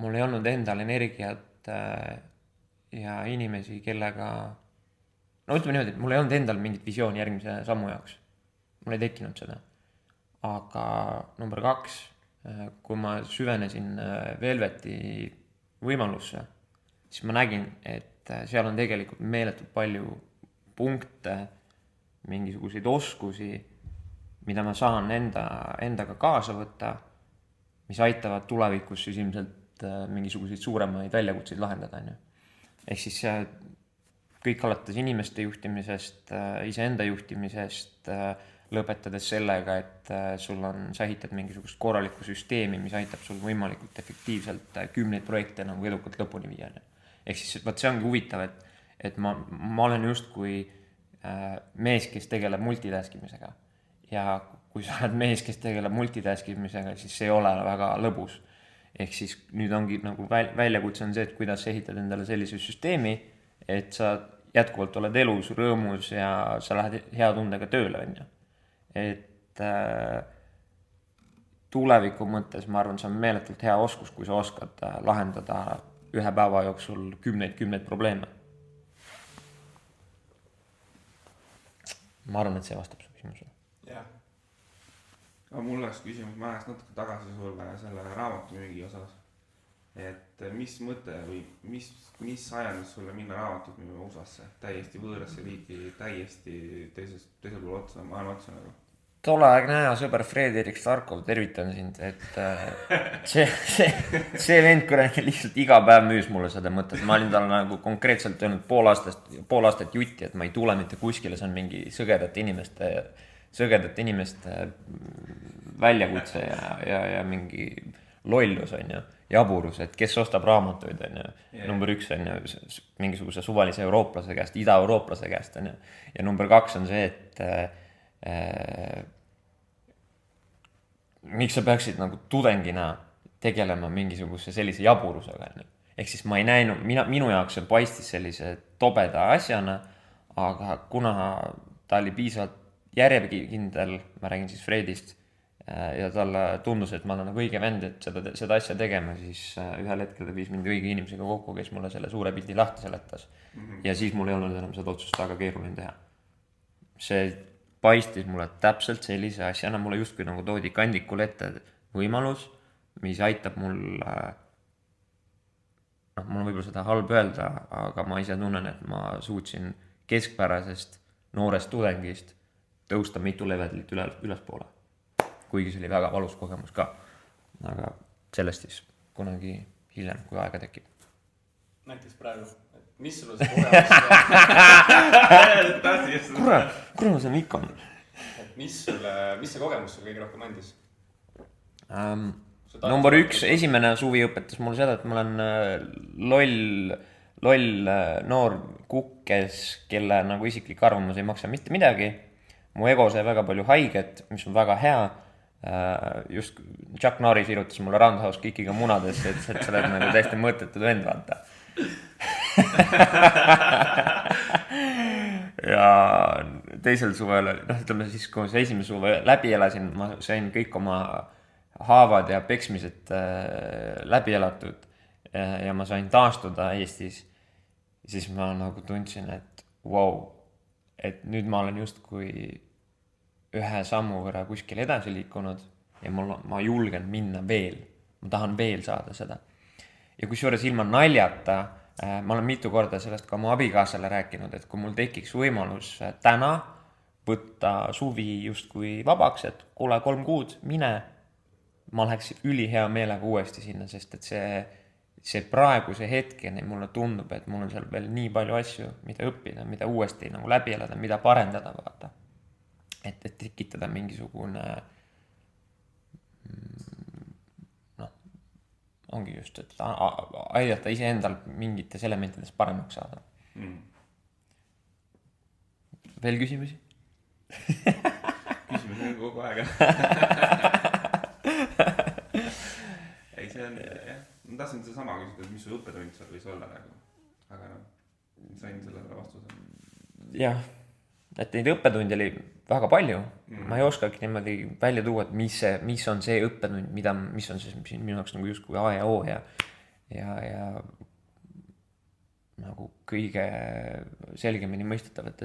Speaker 2: mul ei olnud endal energiat ja inimesi, kellega ütleme niimoodi, et mul ei olnud endal mingit visiooni järgmise sammu jaoks. Mul ei tekkinud seda. Aga number 2, kui ma süvenesin Velveti võimalusse, siis ma nägin, et seal on tegelikult meeletult palju punkte, mingisuguseid oskusi, mida ma saan endaga kaasa võtta, mis aitavad tulevikus siis ilmselt mingisuguseid suuremaid väljakutseid lahendada. Ehk siis kõik alates inimeste juhtimisest, iseenda juhtimisest, lõpetades sellega, et sa ehitad mingisugust korralikku süsteemi, mis aitab sul võimalikult efektiivselt 10 projekte nagu edukalt lõpuni viia. Ehk siis see ongi huvitav, et ma olen justkui mees, kes tegeleb multitaskimisega. Ja kui sa oled mees, kes tegeleb multitaskimisega, siis see ei ole väga lõbus. Ehk siis nüüd ongi nagu väljakutse on see, et kuidas sa ehitad endale sellise süsteemi, et sa jätkuvalt oled elus, rõõmus ja sa lähed hea tundega tööle. Et tuleviku mõttes ma arvan, see on meeletult hea oskus, kui sa oskad lahendada ühe päeva jooksul kümneid probleeme. Ma arvan, et see vastab su küsimusele.
Speaker 3: Jah.
Speaker 1: Aga mul oleks küsimus, ma läheks natuke tagasi sulle selle raamatumüügi osas. Et mis mõte või mis ajendas sulle minna raamatut müüma USA-sse? Täiesti võõrasse riiki, täiesti teisel pool otsa, maailma otsa nagu.
Speaker 2: Tolleaegne hea sõber Frederik Starkov, tervitan sind, et see vend kuradi lihtsalt iga päev müüs mulle seda mõtet. Ma olin tal nagu konkreetselt öelnud pool aastat jutti, et ma ei tule mitte kuskile, see on mingi sõgedate inimeste väljakutse ja mingi lollus on ju, jaburus, et kes ostab raamatuid on ju. Number 1 on ju mingisuguse suvalise eurooplase käest, ida-eurooplase käest on ju. Ja number 2 on see, et miks sa peaksid nagu tudengina tegelema mingisuguse sellise jaburusega. Ehk siis ma ei näinud, minu jaoks see paistis sellise tobeda asjana, aga kuna ta oli piisavalt järjekindel, ma räägin siis Fredist, ja talle tundus, et ma olen nagu õige vend, et seda asja tegema, siis ühel hetkel ta viis mind õige inimesega kokku, kes mulle selle suure pildi lahti seletas. Ja siis mul ei olnud enam seda otsust väga keeruline teha. See paistis mulle täpselt sellise asjana, mulle justkui nagu toodi kandikul ette võimalus, mis aitab mul on võib-olla seda halb öelda, aga ma ise tunnen, et ma suutsin keskpärasest noorest tudengist tõusta mitu levelit ülespoole. Kuigi see oli väga valus kogemus ka, aga sellest siis kunagi hiljem, kui aega tekib.
Speaker 3: Näiteks praegu, mis sulle see kogemus
Speaker 2: kurat see mikk on?
Speaker 3: Mis see kogemus sulle kõige rohkem andis?
Speaker 2: Number 1, esimene suvi õpetas mulle seda, et ma olen loll noor kukkes, kelle nagu isiklik arvamus ei maksa mitte midagi. Mu ego sai väga palju haiget, mis on väga hea. Just Chuck Norris irutas mulle Roundhouse Kickiga munades, et sa oled nagu täiesti mõttetud vend, vaata. Ja teisel suvel, ütleme siis, kui ma see esimese suve läbi elasin, ma sain kõik oma haavad ja peksmised läbi elatud ja ma sain taastuda Eestis, siis ma nagu tundsin, et vau, et nüüd ma olen justkui ühe sammu võrra kuskil edasi liikunud ja ma julgen minna veel, ma tahan veel saada seda. Ja kusjuures ilma naljata, ma olen mitu korda sellest ka mu abikaasale rääkinud, et kui mul tekiks võimalus täna võtta suvi justkui vabaks, et kuule 3 kuud, mine, ma läheks ülihea meelega uuesti sinna, sest et see praeguse hetkeni mulle tundub, et mul on seal veel nii palju asju, mida õppida, mida uuesti nagu läbi elada, mida parendada, vaata. Et tekitada mingisugune ongi just, et aidata iseendal mingites elementides paremaks saada. Veel küsimusi?
Speaker 1: Küsimusi on kogu aeg. Ei, see on, jah. Ma tahtsin seda sama küsida, et mis su õppetund seal võis olla nagu. Aga sain sellele vastuse.
Speaker 2: Jah, et neid õppetundi oli väga palju. Ma ei oskagi niimoodi välja tuua, et mis on see õppetund, mis on siis minu jaoks nagu justkui A ja O ja nagu kõige selgemini mõistetav, et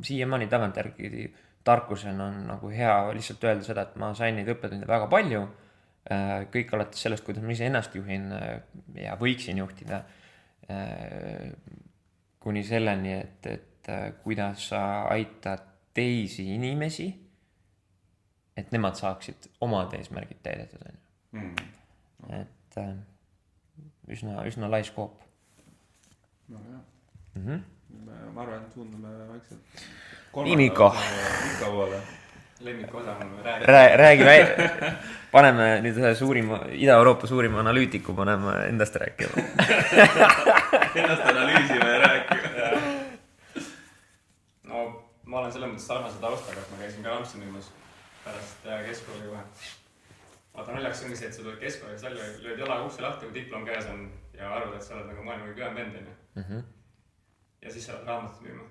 Speaker 2: siiamaani tagantjärgi tarkusena on nagu hea lihtsalt öelda seda, et ma sain neid õppetunde väga palju, kõik alates sellest, kuidas ma ise ennast juhin ja võiksin juhtida, kuni selleni, et kuidas sa aitad teisi inimesi, et nemad saaksid omad eesmärgid täidetud. Et üsna lai skoop.
Speaker 1: No jah. Ma arvan, et suundume vaikselt.
Speaker 2: Niko.
Speaker 3: Lemmiku osa on
Speaker 2: räägi paneme nüüd Ida-Euroopa suurima analüütiku paneme endast rääkima.
Speaker 1: Ennast analüüsime ja rääkima.
Speaker 3: No, ma olen selles mõttes sarnase taustaga, et ma käisin ka Amsterdamimas pärast keskkooli kohe. Vaata naljaks ongi see, et sa tuled keskkoolist välja, lööd jalaga ukse lahti, kui diplom käes on ja arvad, et sa oled nagu maailma kõige kõvem vend. Ja siis sa oled raamatut müüma.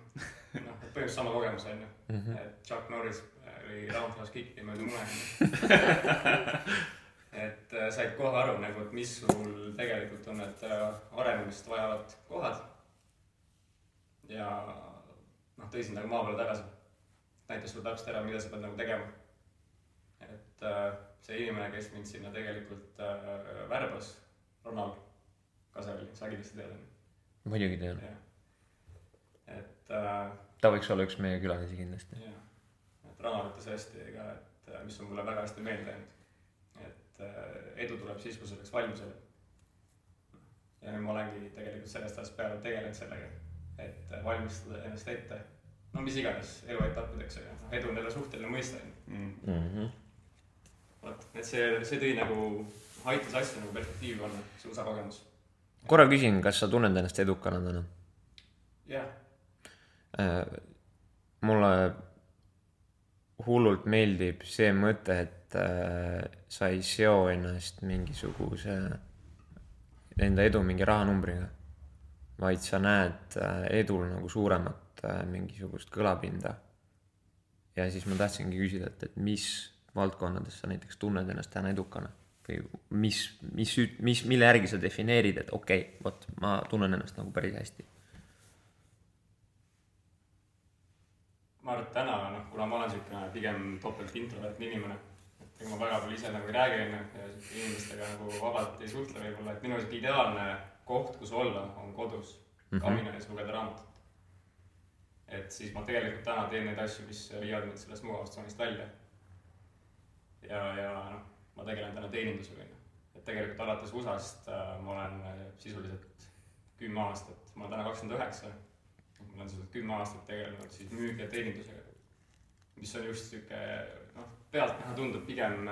Speaker 3: Põhimõtteliselt sama kogemus on ju. Et Chuck Norris oli raamatulas kikki mööda mune. Et said kohe aru, nagu, et mis sul tegelikult on, et arenemist vajavad kohad. Ja tõi sind nagu maa peale tagasi. Näitas sulle täpselt ära, mida sa pead nagu tegema. Et see inimene, kes mind sinna tegelikult värbas, Ronald Kaseveli, sa kindlasti tead.
Speaker 2: Muidugi tean.
Speaker 3: Et
Speaker 2: ta võiks olla üks meie külalisi kindlasti.
Speaker 3: Jah. Et Ronald ütles hästi, et mis on mulle väga hästi meelde jäänud. Et edu tuleb siis, kui selleks valmis oled. Ja nüüd ma olengi tegelikult sellest ajast peale tegelenud sellega, et valmistada ennast ette. No mis iganes elu etappideks, edu on jälle suhteline mõista. Et see tõi nagu aitas asju nagu perspektiivi panna, see USA kogemus.
Speaker 2: Korra küsin, kas sa tunned ennast edukana täna?
Speaker 3: Jah.
Speaker 2: Mulle hullult meeldib see mõte, et sa ei seo ennast mingisuguse enda edu mingi rahanumbriga, vaid sa näed edul nagu suuremat mingisugust kõlapinda. Ja siis ma tahtsingi küsida, et mis valdkonnades sa näiteks tunned ennast täna edukana või mille järgi sa defineerid, et okei, võt, ma tunnen ennast nagu päris hästi.
Speaker 3: Ma arvan, et täna, kuna ma olen selline pigem topelt introvertne inimene, et ma väga palju ise nagu ei räägi ja inimestega nagu vabalt ei suhtle võib-olla, et minu ideaalne koht, kus olla, on kodus, kamina ees lugeda raamatut. Et siis ma tegelikult täna teen neid asju, mis viivad mind sellest mugavustsoonist välja. Ja ma tegelen täna teenindusega. Et tegelikult alates USA-st ma olen sisuliselt 10 aastat, ma olen täna 29. Ma olen 10 aastat tegelenud siis müügi ja teenindusega, mis on just siuke, pealt näha tundub pigem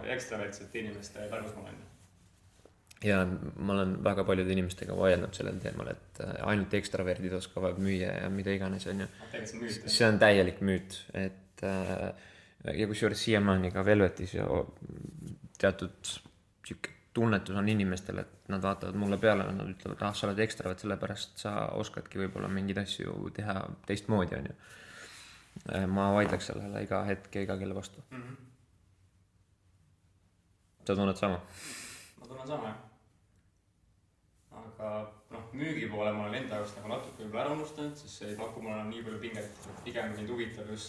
Speaker 3: ekstravertsete inimeste targusmalenn.
Speaker 2: Ja ma olen väga paljude inimestega vaielnud sellel teemal, et ainult ekstraverdid oskavad müüa ja mida iganes on ju. See on täielik müüt, et ja kusjuures siiamaani ka Velvetis ja teatud tunnetus on inimestel, et nad vaatavad mulle peale ja nad ütlevad, sa oled ekstravert, sellepärast sa oskadki võib-olla mingeid asju teha teistmoodi on ju. ma vaidleks sellele iga hetk ja iga kelle vastu. Sa tunned sama?
Speaker 3: Ma tunnen sama, jah. Aga müügi poole ma olen enda jaoks nagu natuke juba ära unustanud, sest see ei paku mulle nii palju pinget. Pigem mind huvitab just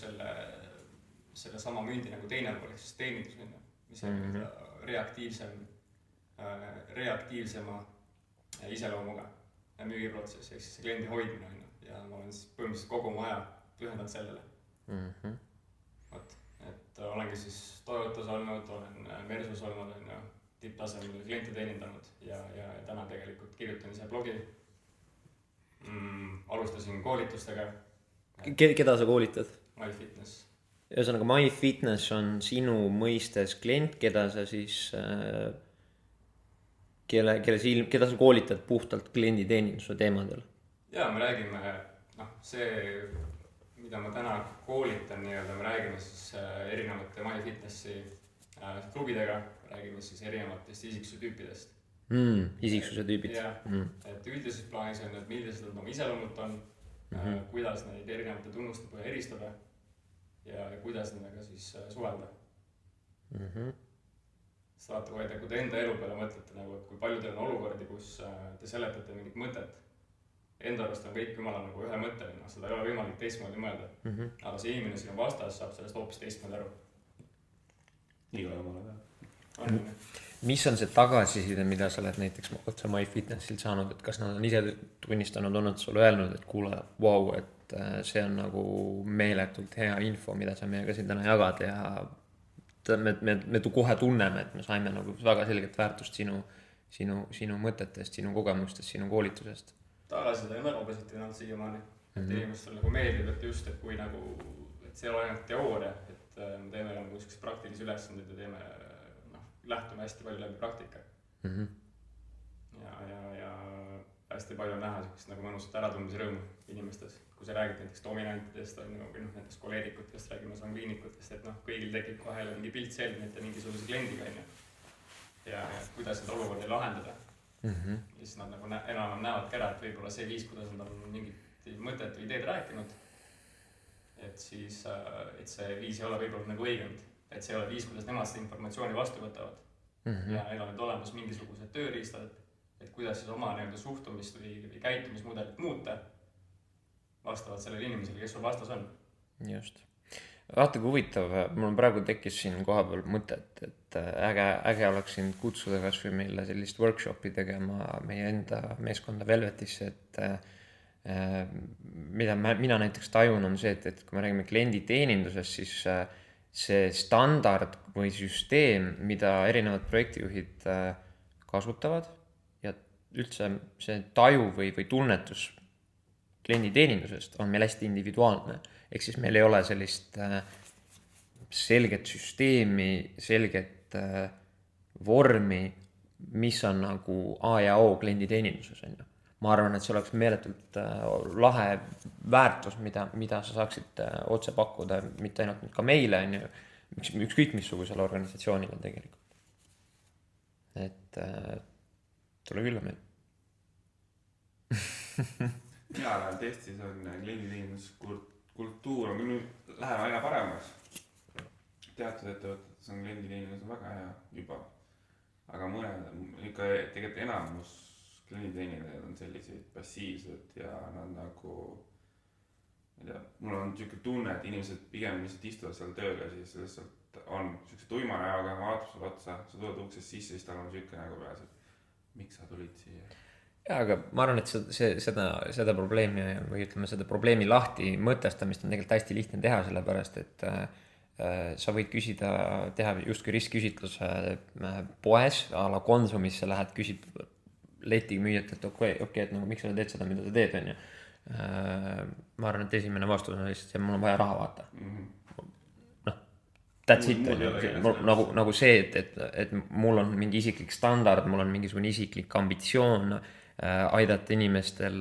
Speaker 3: selle sama mündi nagu teine pool, ehk siis teenindus, mis on reaktiivsema iseloomuga müügiprotsess, ehk siis see kliendi hoidmine on. Ja ma olen siis põhimõtteliselt kogu oma aja pühendanud sellele. Vot, et olengi siis Toyotas olnud, olen Mersus olnud, tipptasemel kliente teenindanud ja täna tegelikult kirjutan ise blogi. Alustasin koolitustega.
Speaker 2: Keda sa koolitad?
Speaker 3: MyFitness.
Speaker 2: Ühesõnaga, MyFitness on sinu mõistes klient, keda sa siis keda sa koolitad puhtalt klienditeeninduse teemadel?
Speaker 3: Jaa, me räägime, see, mida ma täna koolitan nii-öelda, me räägime siis erinevate MyFitnessi klubidega, räägime siis erinevatest isiksuse tüüpidest.
Speaker 2: Isiksuse tüübid.
Speaker 3: Jah, et üldises plaanis on, et millised nad oma iseloomult on, kuidas neid erinevate tunnuste põhja eristada ja kuidas nendega siis suhelda. Sest vaata, kui te enda elu peale mõtlete, nagu, et kui palju teil on olukordi, kus te seletate mingit mõtet, enda arvast on kõik jumala nagu ühe mõtteline, seda ei ole võimalik teistmoodi mõelda. Aga see inimene sinu vastas saab sellest hoopis teistmoodi aru.
Speaker 1: Nii kui jumala teha.
Speaker 2: Mis on see tagasiside, mida sa oled näiteks otse MyFitnessilt saanud, et kas nad on ise tunnistanud, on nad sulle öelnud, et kuule, vau, et see on nagu meeletult hea info, mida sa meiega siin täna jagad ja me kohe tunneme, et me saime nagu väga selget väärtust sinu mõtetest, sinu kogemustest, sinu koolitusest.
Speaker 3: Tagasiside on väga positiivne olnud siiamaani. Et inimestel nagu meeldib, et just, et kui nagu, et see ei ole ainult teooria, et me teeme nagu niisugused praktilisi ülesandeid ja teeme, lähtume hästi palju läbi praktika. Ja hästi palju on näha niisugust nagu mõnusat äratundmise rõõmu inimestes. Kui sa räägid näiteks dominantidest või näiteks koleerikutest, räägime sangliinikutest, et kõigil tekib kohe mingi pilt selline mingisuguse kliendiga. Ja kuidas seda olukordi lahendada. Ja siis nad nagu enam näevadki ära, et võib-olla see viis, kuidas nad on mingit mõtet või ideed rääkinud, et siis et see viis ei ole võib-olla nagu õigend, et see ei ole viis, kuidas nemad seda informatsiooni vastu võtavad. Ja neil on nüüd olemas mingisugused tööriistad, et kuidas siis oma suhtumist või käitumismudelit muuta vastavalt sellele inimesele, kes sul vastas on.
Speaker 2: Just. Vaata, kui huvitav, mul praegu tekkis siin koha peal mõtet, et äge oleks sind kutsuda kas või meile sellist workshopi tegema meie enda meeskonda Velvetisse, et mida mina näiteks tajun on see, et kui me räägime klienditeenindusest, siis see standard või süsteem, mida erinevad projektijuhid kasutavad ja üldse see taju või tunnetus klienditeenindusest on meil hästi individuaalne. Ehk siis meil ei ole sellist selget süsteemi, selget vormi, mis on nagu A ja O klienditeeninduses. Ma arvan, et see oleks meeletult lahe väärtus, mida sa saaksid otse pakkuda, mitte ainult ka meile, ükskõik missugusele organisatsioonile tegelikult. Et tule külla meil.
Speaker 1: Mina arvan, et Eestis on klienditeeninduskultuur on nüüd läheb aina paremaks. Teatud ettevõtetes on klienditeenindus väga hea juba. Aga mõned, ikka tegelikult enamus klienditeenindajad on sellised passiivsed ja nad nagu, mul on niisugune tunne, et inimesed pigem lihtsalt istuvad seal tööl ja siis lihtsalt on niisuguse tuima näoga, vaatab sulle otsa, sa tuled uksest sisse, siis tal on niisugune nagu peas, et miks sa tulid siia?
Speaker 2: Ja, aga ma arvan, et seda probleemi või ütleme, seda probleemi lahti mõtestamist on tegelikult hästi lihtne teha, sellepärast, et sa võid küsida, teha justkui ristküsitluse poes, a la Konsumisse lähed, küsid letimüüjat, et okei, et nagu miks sa teed seda, mida sa teed, on ju. Ma arvan, et esimene vastus on lihtsalt see, mul on vaja raha vaata. That's it, nagu see, et mul on mingi isiklik standard, mul on mingisugune isiklik ambitsioon aidata inimestel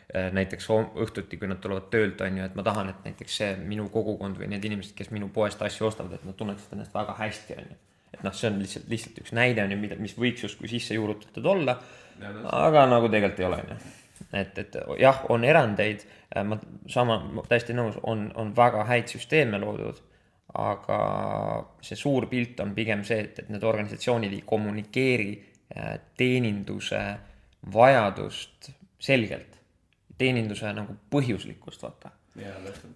Speaker 2: näiteks õhtuti, kui nad tulevad töölt, on ju, et ma tahan, et näiteks see minu kogukond või need inimesed, kes minu poest asju ostavad, et nad tunneksid ennast väga hästi, on ju. Et see on lihtsalt üks näide, on ju, mis võiks justkui sisse juurutatud olla, aga nagu tegelikult ei ole, on ju. et jah, on erandeid, ma täiesti nõus, on väga häid süsteeme loodud, aga see suur pilt on pigem see, et need organisatsioonid ei kommunikeeri teeninduse vajadust selgelt, teeninduse nagu põhjuslikkust, vaata.
Speaker 1: Jaa, täpselt.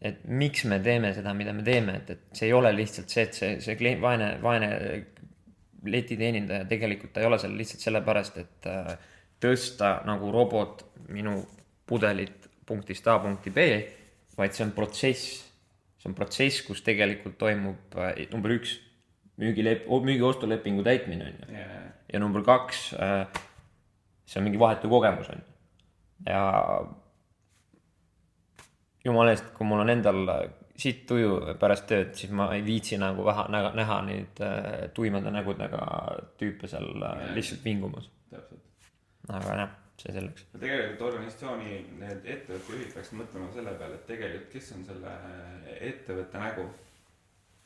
Speaker 2: Et miks me teeme seda, mida me teeme, et see ei ole lihtsalt see, et see vaene letiteenindaja tegelikult ta ei ole seal lihtsalt sellepärast, et tõsta nagu robot minu pudelit punktist A punkti B, vaid see on protsess. See on protsess, kus tegelikult toimub number 1 müügi-ostulepingu täitmine on ju. Ja number 2 see on mingi vahetu kogemus on ju. Ja jumala eest, kui mul on endal siit tuju pärast tööd, siis ma ei viitsi nagu näha neid tuimade nägudega tüüpe seal lihtsalt vingumas.
Speaker 1: Täpselt.
Speaker 2: Aga jah, see selleks.
Speaker 1: Ja tegelikult organisatsiooni need ettevõtte juhid peaks mõtlema selle peale, et tegelikult kes on selle ettevõtte nägu.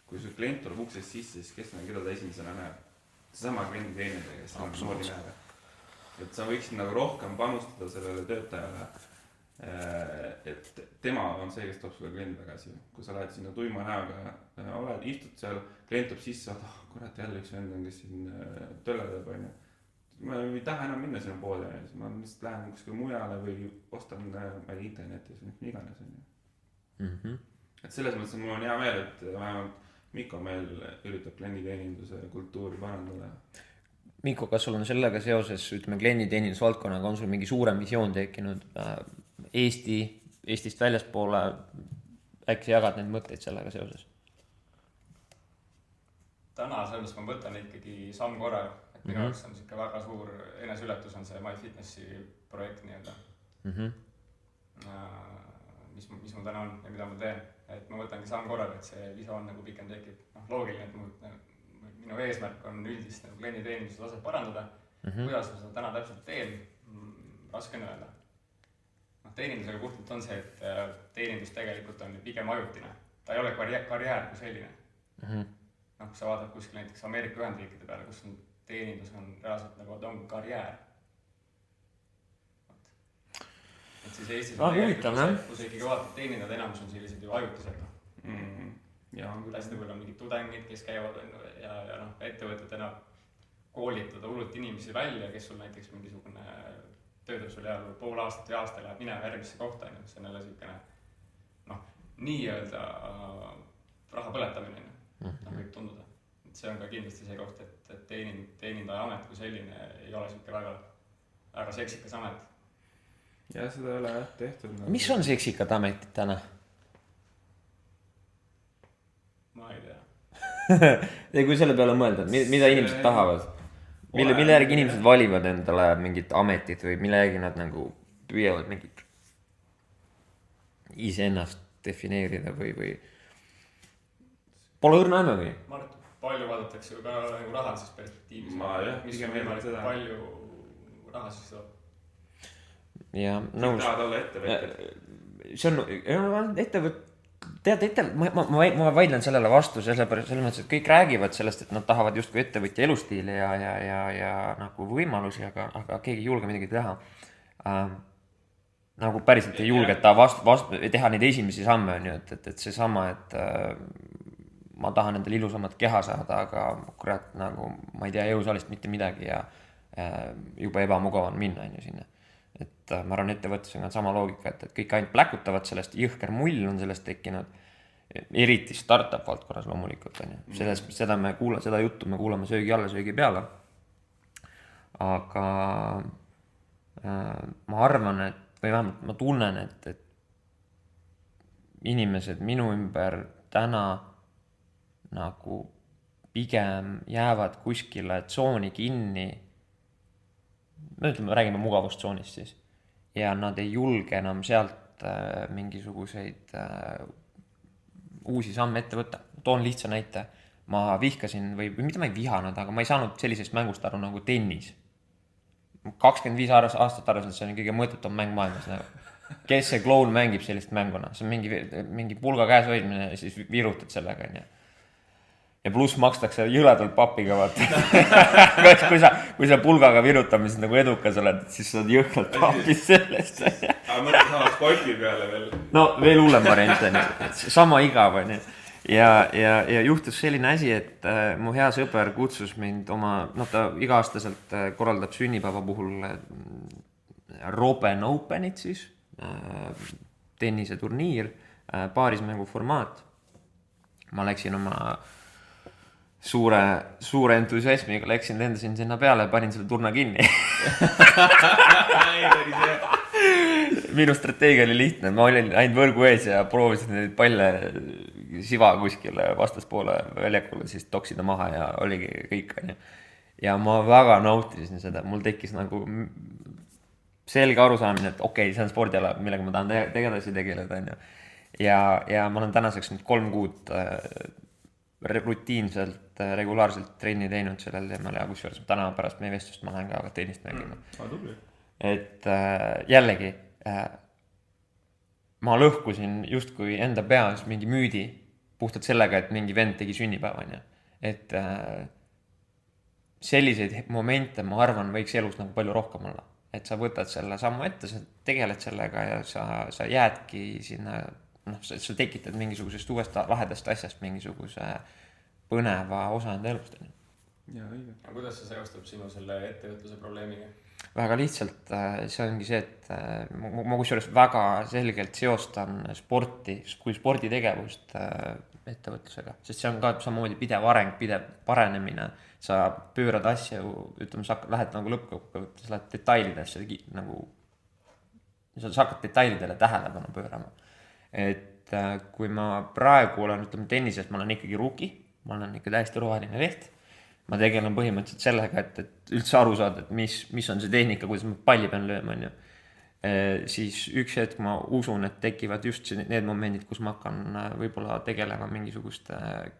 Speaker 1: Kui su klient tuleb uksest sisse, siis kes on, keda ta esimesena näeb. Seesama kliendi teenindaja, kes on moodi näeb. Et sa võiksid nagu rohkem panustada sellele töötajale, et tema on see, kes toob sulle kliendi tagasi. Kui sa lähed sinna tuima näoga, istud seal, klient tuleb sisse, kurat jälle üks vend on, kes siin tölle teeb. Ma ei taha enam minna sinna poole, ma lihtsalt lähen kuskil mujale või ostan meil internetis või mis iganes. Et selles mõttes mul on hea meel, et vähemalt Mikko meil üritab klienditeeninduse kultuuri parandada.
Speaker 2: Mikko, kas sul on sellega seoses, ütleme klienditeeninduse valdkonnaga, on sul mingi suurem visioon tekkinud Eestist väljaspoole, äkki jagad neid mõtteid sellega seoses?
Speaker 3: Täna selles ma võtan ikkagi samm korraga. Minu jaoks on siuke väga suur enesületus on see MyFitnessi projekt nii-öelda. Mis mul täna on ja mida ma teen. Et ma võtangi samm korraga, et see visioon nagu pikem tekib. Loogiline, et minu eesmärk on üldist nagu klienditeeninduse taset parandada. Kuidas ma seda täna täpselt teen, raske on öelda. Teenindusega puhtalt on see, et teenindus tegelikult on pigem ajutine. Ta ei ole karjäär kui selline. Kui sa vaatad kuskil näiteks Ameerika Ühendriikide peale, kus on teenindus on reaalselt nagu on karjäär. Et siis Eestis on tegelikult, kus ikkagi vaatad teenindad, enamus on sellised ju ajutised. Hästi palju on mingid tudengid, kes käivad ja ettevõtetena koolitada hullult inimesi välja, kes sul näiteks mingisugune töötab sul jääb pool aastat või aasta läheb minema järgmisse kohta. See on jälle siukene nii-öelda raha põletamine. Võib tunduda. See on ka kindlasti see koht, et teenindaja amet kui selline ei ole siuke väga seksikas amet.
Speaker 1: Ja seda ei ole tehtud.
Speaker 2: Mis on seksikad ametid täna?
Speaker 3: Ma ei tea.
Speaker 2: Ja kui selle peale mõelda, mida inimesed tahavad? Mille järgi inimesed valivad endale mingit ametit või mille järgi nad nagu püüavad mingit iseennast defineerida või pole õrna emme või?
Speaker 3: Mart, palju vaadatakse ka nagu rahalises perspektiivis.
Speaker 1: Mis on võimalik seda?
Speaker 3: Palju raha siis saab?
Speaker 2: Ja
Speaker 1: nõus. Tahad olla ettevõtjad?
Speaker 2: See on ettevõtjad. Ma vaidlen sellele vastu selles mõttes, et kõik räägivad sellest, et nad tahavad justkui ettevõtja elustiili ja nagu võimalusi, aga keegi ei julge midagi teha. Nagu päriselt ei julge teha neid esimesi samme, et see sama, et ma tahan endale ilusamat keha saada, aga kurat nagu ma ei tea jõusaalist mitte midagi ja juba ebamugav on minna sinna. Et ma arvan, ettevõtlusega on sama loogika, et kõik ainult pläkutavad sellest, jõhker mull on sellest tekkinud, eriti startup valdkonnas loomulikult on ju. Seda juttu me kuulame söögi alla, söögi peale. Aga ma arvan, või vähemalt ma tunnen, et inimesed minu ümber täna nagu pigem jäävad kuskile tsooni kinni. Me räägime mugavustsoonist siis. Ja nad ei julge enam sealt mingisuguseid uusi samme ette võtta. Toon lihtsa näite. Ma vihkasin, või mida ma ei vihanud, aga ma ei saanud sellisest mängust aru nagu tennis. 25 aastat arvasin, et see on kõige mõõtetum mäng maailmas. Kes see kloun mängib sellist mänguna? See on mingi pulga käes hoidmine ja siis virutad sellega. ja pluss makstakse jõledalt papiga, vaata. kui sa pulgaga virutamises nagu edukas oled, siis sa oled jõhkralt papis sellest.
Speaker 1: aga mõtle samas koti peale veel.
Speaker 2: No veel hullem variant on ju, sama igav on ju. Ja juhtus selline asi, et mu hea sõber kutsus mind oma, ta iga-aastaselt korraldab sünnipäeva puhul Robben Openit siis, tenniseturniir, paarismängu formaat. Ma läksin oma suure entusiasmiga, lendasin sinna peale ja panin selle turna kinni. Minu strateegia oli lihtne, ma olin ainult võrgu ees ja proovisin neid palle siva kuskile vastaspoole väljakule, siis toksida maha ja oligi kõik. Ja ma väga nautisin seda, mul tekkis nagu selge arusaamine, et okei, see on spordiala, millega ma tahan tegeleda. Ja ma olen tänaseks nüüd 3 kuud rutiinselt, regulaarselt trenni teinud sellel teemal ja kusjuures täna pärast meie vestlust ma lähen ka tennist mängima. Et jällegi, ma lõhkusin justkui enda peas mingi müüdi puhtalt sellega, et mingi vend tegi sünnipäeva. Et selliseid momente, ma arvan, võiks elus nagu palju rohkem olla. Et sa võtad selle sammu ette, sa tegeled sellega ja sa jäädki sinna, sa tekitad mingisugusest uuest lahedast asjast mingisuguse põneva osa enda elust.
Speaker 3: Aga kuidas see seostab sinu selle ettevõtluse probleemiga?
Speaker 2: Väga lihtsalt, see ongi see, et ma kusjuures väga selgelt seostan sporti kui sporditegevust ettevõtlusega, sest see on ka samamoodi pidev areng, pidev paranemine, sa pöörad asju, ütleme, sa lähed nagu lõppkokkuvõttes, sa lähed detailidesse nagu, sa hakkad detailidele tähelepanu pöörama. Et kui ma praegu olen, ütleme, tennises, ma olen ikkagi rookie, ma olen ikka täiesti roheline veht, ma tegelen põhimõtteliselt sellega, et üldse aru saada, et mis on see tehnika, kuidas ma palli pean lööma, siis üks hetk ma usun, et tekivad just need momendid, kus ma hakkan võib-olla tegelema mingisuguste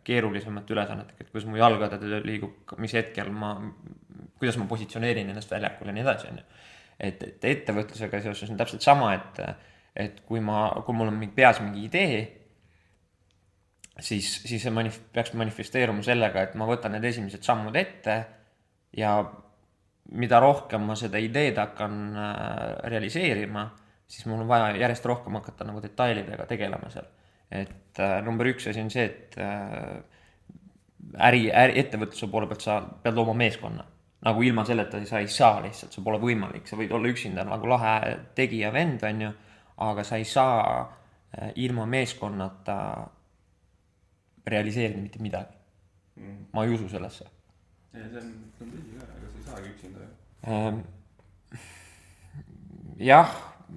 Speaker 2: keerulisemate ülesannetega, et kuidas mu jalgade liigub, mis hetkel kuidas ma positsioneerin ennast väljakul ja nii edasi. Et ettevõtlusega seoses on täpselt sama, et kui mul on peas mingi idee, siis see peaks manifesteeruma sellega, et ma võtan need esimesed sammud ette ja mida rohkem ma seda ideed hakkan realiseerima, siis mul on vaja järjest rohkem hakata nagu detailidega tegelema seal. Et number 1 asi on see, et ettevõtluse poole pealt sa pead looma meeskonna. Nagu ilma selleta sa ei saa lihtsalt, see pole võimalik. Sa võid olla üksinda nagu lahe tegija vend, aga sa ei saa ilma meeskonnata realiseerida mitte midagi. Ma ei usu sellesse.
Speaker 1: Ja see on tõsi ka, aga sa ei saagi üksinda.
Speaker 2: Jah,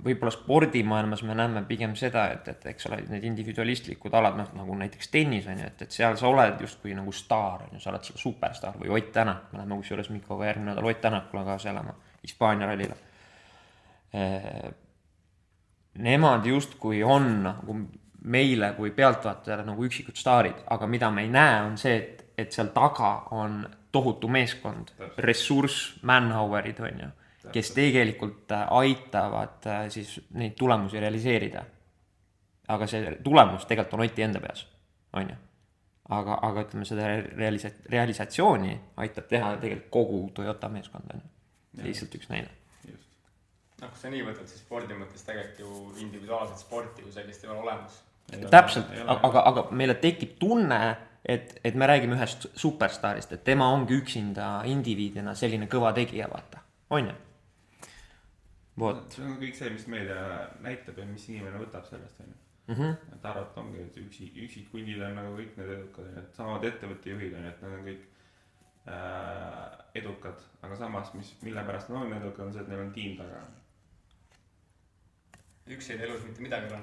Speaker 2: võib-olla spordimaailmas me näeme pigem seda, et eks ole, need individualistlikud alad, nagu näiteks tennis, et seal sa oled justkui nagu staar, sa oled superstaar või Ott Tänak, me läheme kusjuures Mikoga järgmine nädal Ott Tänakule ka selema Hispaania rallile. Nemad justkui on nagu meile kui pealtvaatajale nagu üksikud staarid, aga mida me ei näe on see, et seal taga on tohutu meeskond, ressurss, manpowerid, kes tegelikult aitavad siis neid tulemusi realiseerida. Aga see tulemus tegelikult on Oti enda peas, Aga ütleme, seda realisatsiooni aitab teha tegelikult kogu Toyota meeskond, lihtsalt üks näine.
Speaker 3: Kui sa nii võtad, siis spordi mõttes tegelikult ju individuaalset sporti, kui sellist ei ole olemas.
Speaker 2: Täpselt, aga meile tekib tunne, et me räägime ühest superstaarist, et tema ongi üksinda indiviidina selline kõva tegija, vaata. On ju?
Speaker 1: See on kõik see, mis meedia näitab ja mis inimene võtab sellest. Et arvat ongi, et üksikkundid on nagu kõik need edukad, et samad ettevõttejuhid on, et nad on kõik edukad, aga samas, mille pärast nad on edukad, on see, et neil on tiim taga.
Speaker 3: Üksi ei elus mitte midagi on.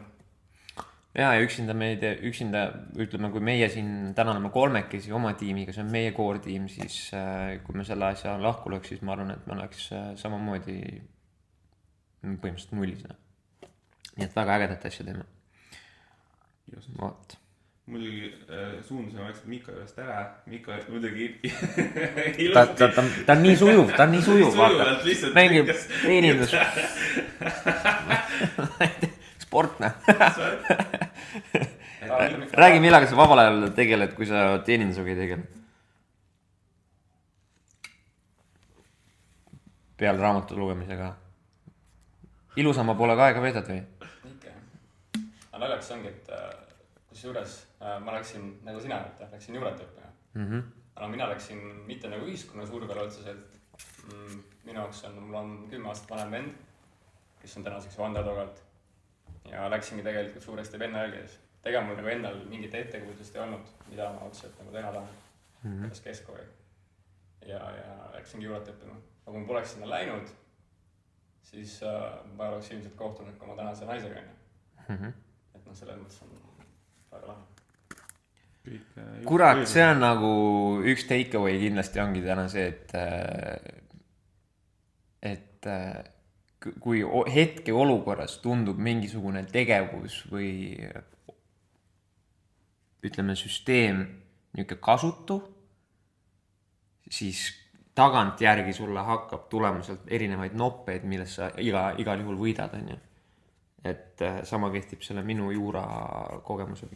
Speaker 2: Ja üksinda, ütleme, kui meie siin täna oleme kolmekesi oma tiimiga, see on meie core tiim, siis kui me selle asja lahku lööks, siis ma arvan, et me oleks samamoodi põhimõtteliselt nullisena. Nii et väga ägedat asja teeme.
Speaker 1: Just.
Speaker 2: Vaat.
Speaker 1: Muidugi suundusime vaikselt Miko juurest ära. Miko muidugi
Speaker 2: ta on nii sujuv, vaata. Mängib teenindus. räägi, millega sa vabal ajal tegeled, kui sa teenindusega ei tegele? Peale raamatu lugemisega. Ilusama poolega aega veedad või?
Speaker 3: ikka jah. aga naljakas ongi, et kusjuures ma läksin nagu sina, et läksin juuret õppima. aga mina läksin mitte nagu ühiskonna survele otseselt. Minu jaoks mul on 10 aastat vanem vend, kes on tänaseks vandeadvokaat. Ja läksingi tegelikult suuresti venna jälgedes. Tegelikult mul nagu endal mingit ettekujutust ei olnud, mida ma otseselt nagu teha tahan. Kas keskkooli. Ja läksingi juuret õppima. Aga kui ma poleks sinna läinud, siis ma oleks ilmselt kohtunud ka oma tänase naisega. Et selles mõttes on väga lahe.
Speaker 2: Kurat, see on nagu üks takeaway kindlasti ongi täna see, et kui hetke olukorras tundub mingisugune tegevus või ütleme süsteem niisugune kasutu, siis tagantjärgi sulle hakkab tulemuselt erinevaid noppeid, millest sa igal juhul võidad, on ju. Et sama kehtib selle minu juura kogemuse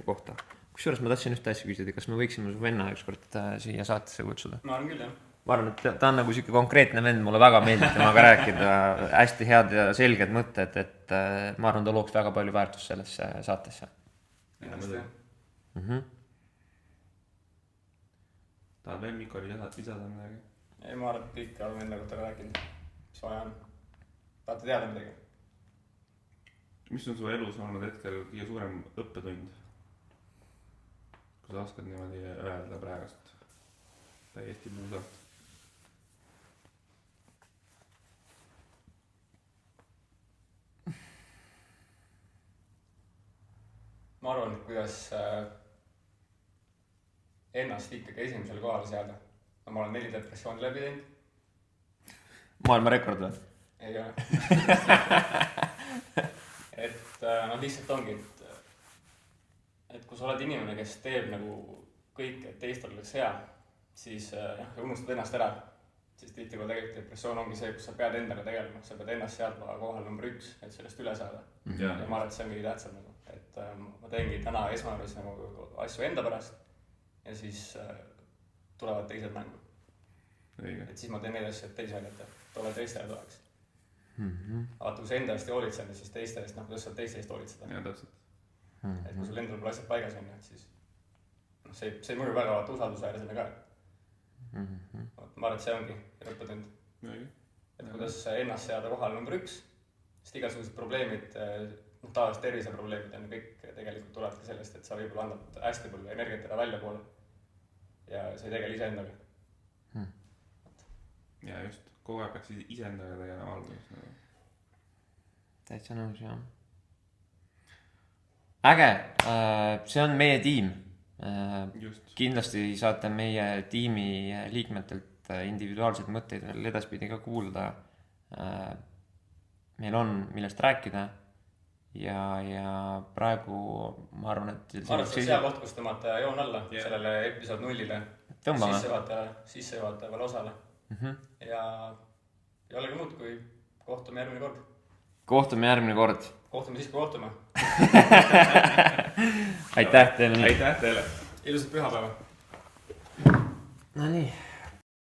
Speaker 2: kohta. Kusjuures ma tahtsin ühte asja küsida, kas me võiksime su venna ükskord siia saatesse kutsuda?
Speaker 3: Ma arvan küll, jah.
Speaker 2: Ma arvan, et ta on nagu siuke konkreetne vend, mulle väga meeldib temaga rääkida, hästi head ja selged mõtted, et ma arvan, ta looks väga palju väärtust sellesse saatesse.
Speaker 1: Tahad veel Mikoli lisada midagi?
Speaker 3: Ei, ma arvan, et kõik olen enda kohta rääkinud, mis vaja on. Tahate teada midagi?
Speaker 1: Mis on su elus olnud hetkel kõige suurem õppetund? Kui sa oskad niimoodi öelda praegust täiesti puusalt?
Speaker 3: Ma arvan, et kuidas ennast ikkagi esimesele kohale seada. Ma olen 4 depressiooni läbi teinud.
Speaker 2: Maailma rekord või?
Speaker 3: Ei ole. Et lihtsalt ongi, et kui sa oled inimene, kes teeb nagu kõik, et teistel oleks hea, siis unustad ennast ära. Siis tihti, kui tegelikult depressioon ongi see, kus sa pead endaga tegelema. Sa pead ennast seadma kohal number 1, et sellest üle saada. Ja ma arvan, et see on kõige tähtsam nagu. Et ma teengi täna esmajoones nagu asju enda pärast ja siis tulevad teised mängu. Et siis ma teen neid asju, et teisi aidata, et ole teistele toeks. Aga kui sa enda eest ei hoolitseda, siis teiste eest, kuidas sa teiste eest hoolitseda.
Speaker 1: Ja täpselt.
Speaker 3: Et kui sul endal pole asjad paigas on, siis see ei mõju väga usaldusväärsena ka. Ma arvan, et see ongi õppetund. Et kuidas ennast seada kohal number 1, sest igasugused probleemid, tavaliselt terviseprobleemid on kõik tegelikult tulevadki sellest, et sa võib-olla annad hästi palju energiat ära välja poole ja sa ei tegele ise endaga.
Speaker 1: Ja just, kogu aeg peaks ise endaga tegelema alguses.
Speaker 2: Täitsa nõus, jah. Äge, see on meie tiim.
Speaker 1: Just.
Speaker 2: Kindlasti saate meie tiimi liikmetelt individuaalseid mõtteid veel edaspidi ka kuulda. Meil on millest rääkida ja praegu ma arvan, et...
Speaker 3: Ma arvan, et see on hea koht, kus tõmmata joon alla sellele episood 0-le. Sissejuhatavale osale. Ja ei olegi muud, kui kohtume järgmine kord.
Speaker 2: Kohtume järgmine kord.
Speaker 3: Kohtume siis, kui kohtume.
Speaker 2: Aitäh teile.
Speaker 1: Aitäh teile.
Speaker 3: Ilusat pühapäeva.
Speaker 2: No nii.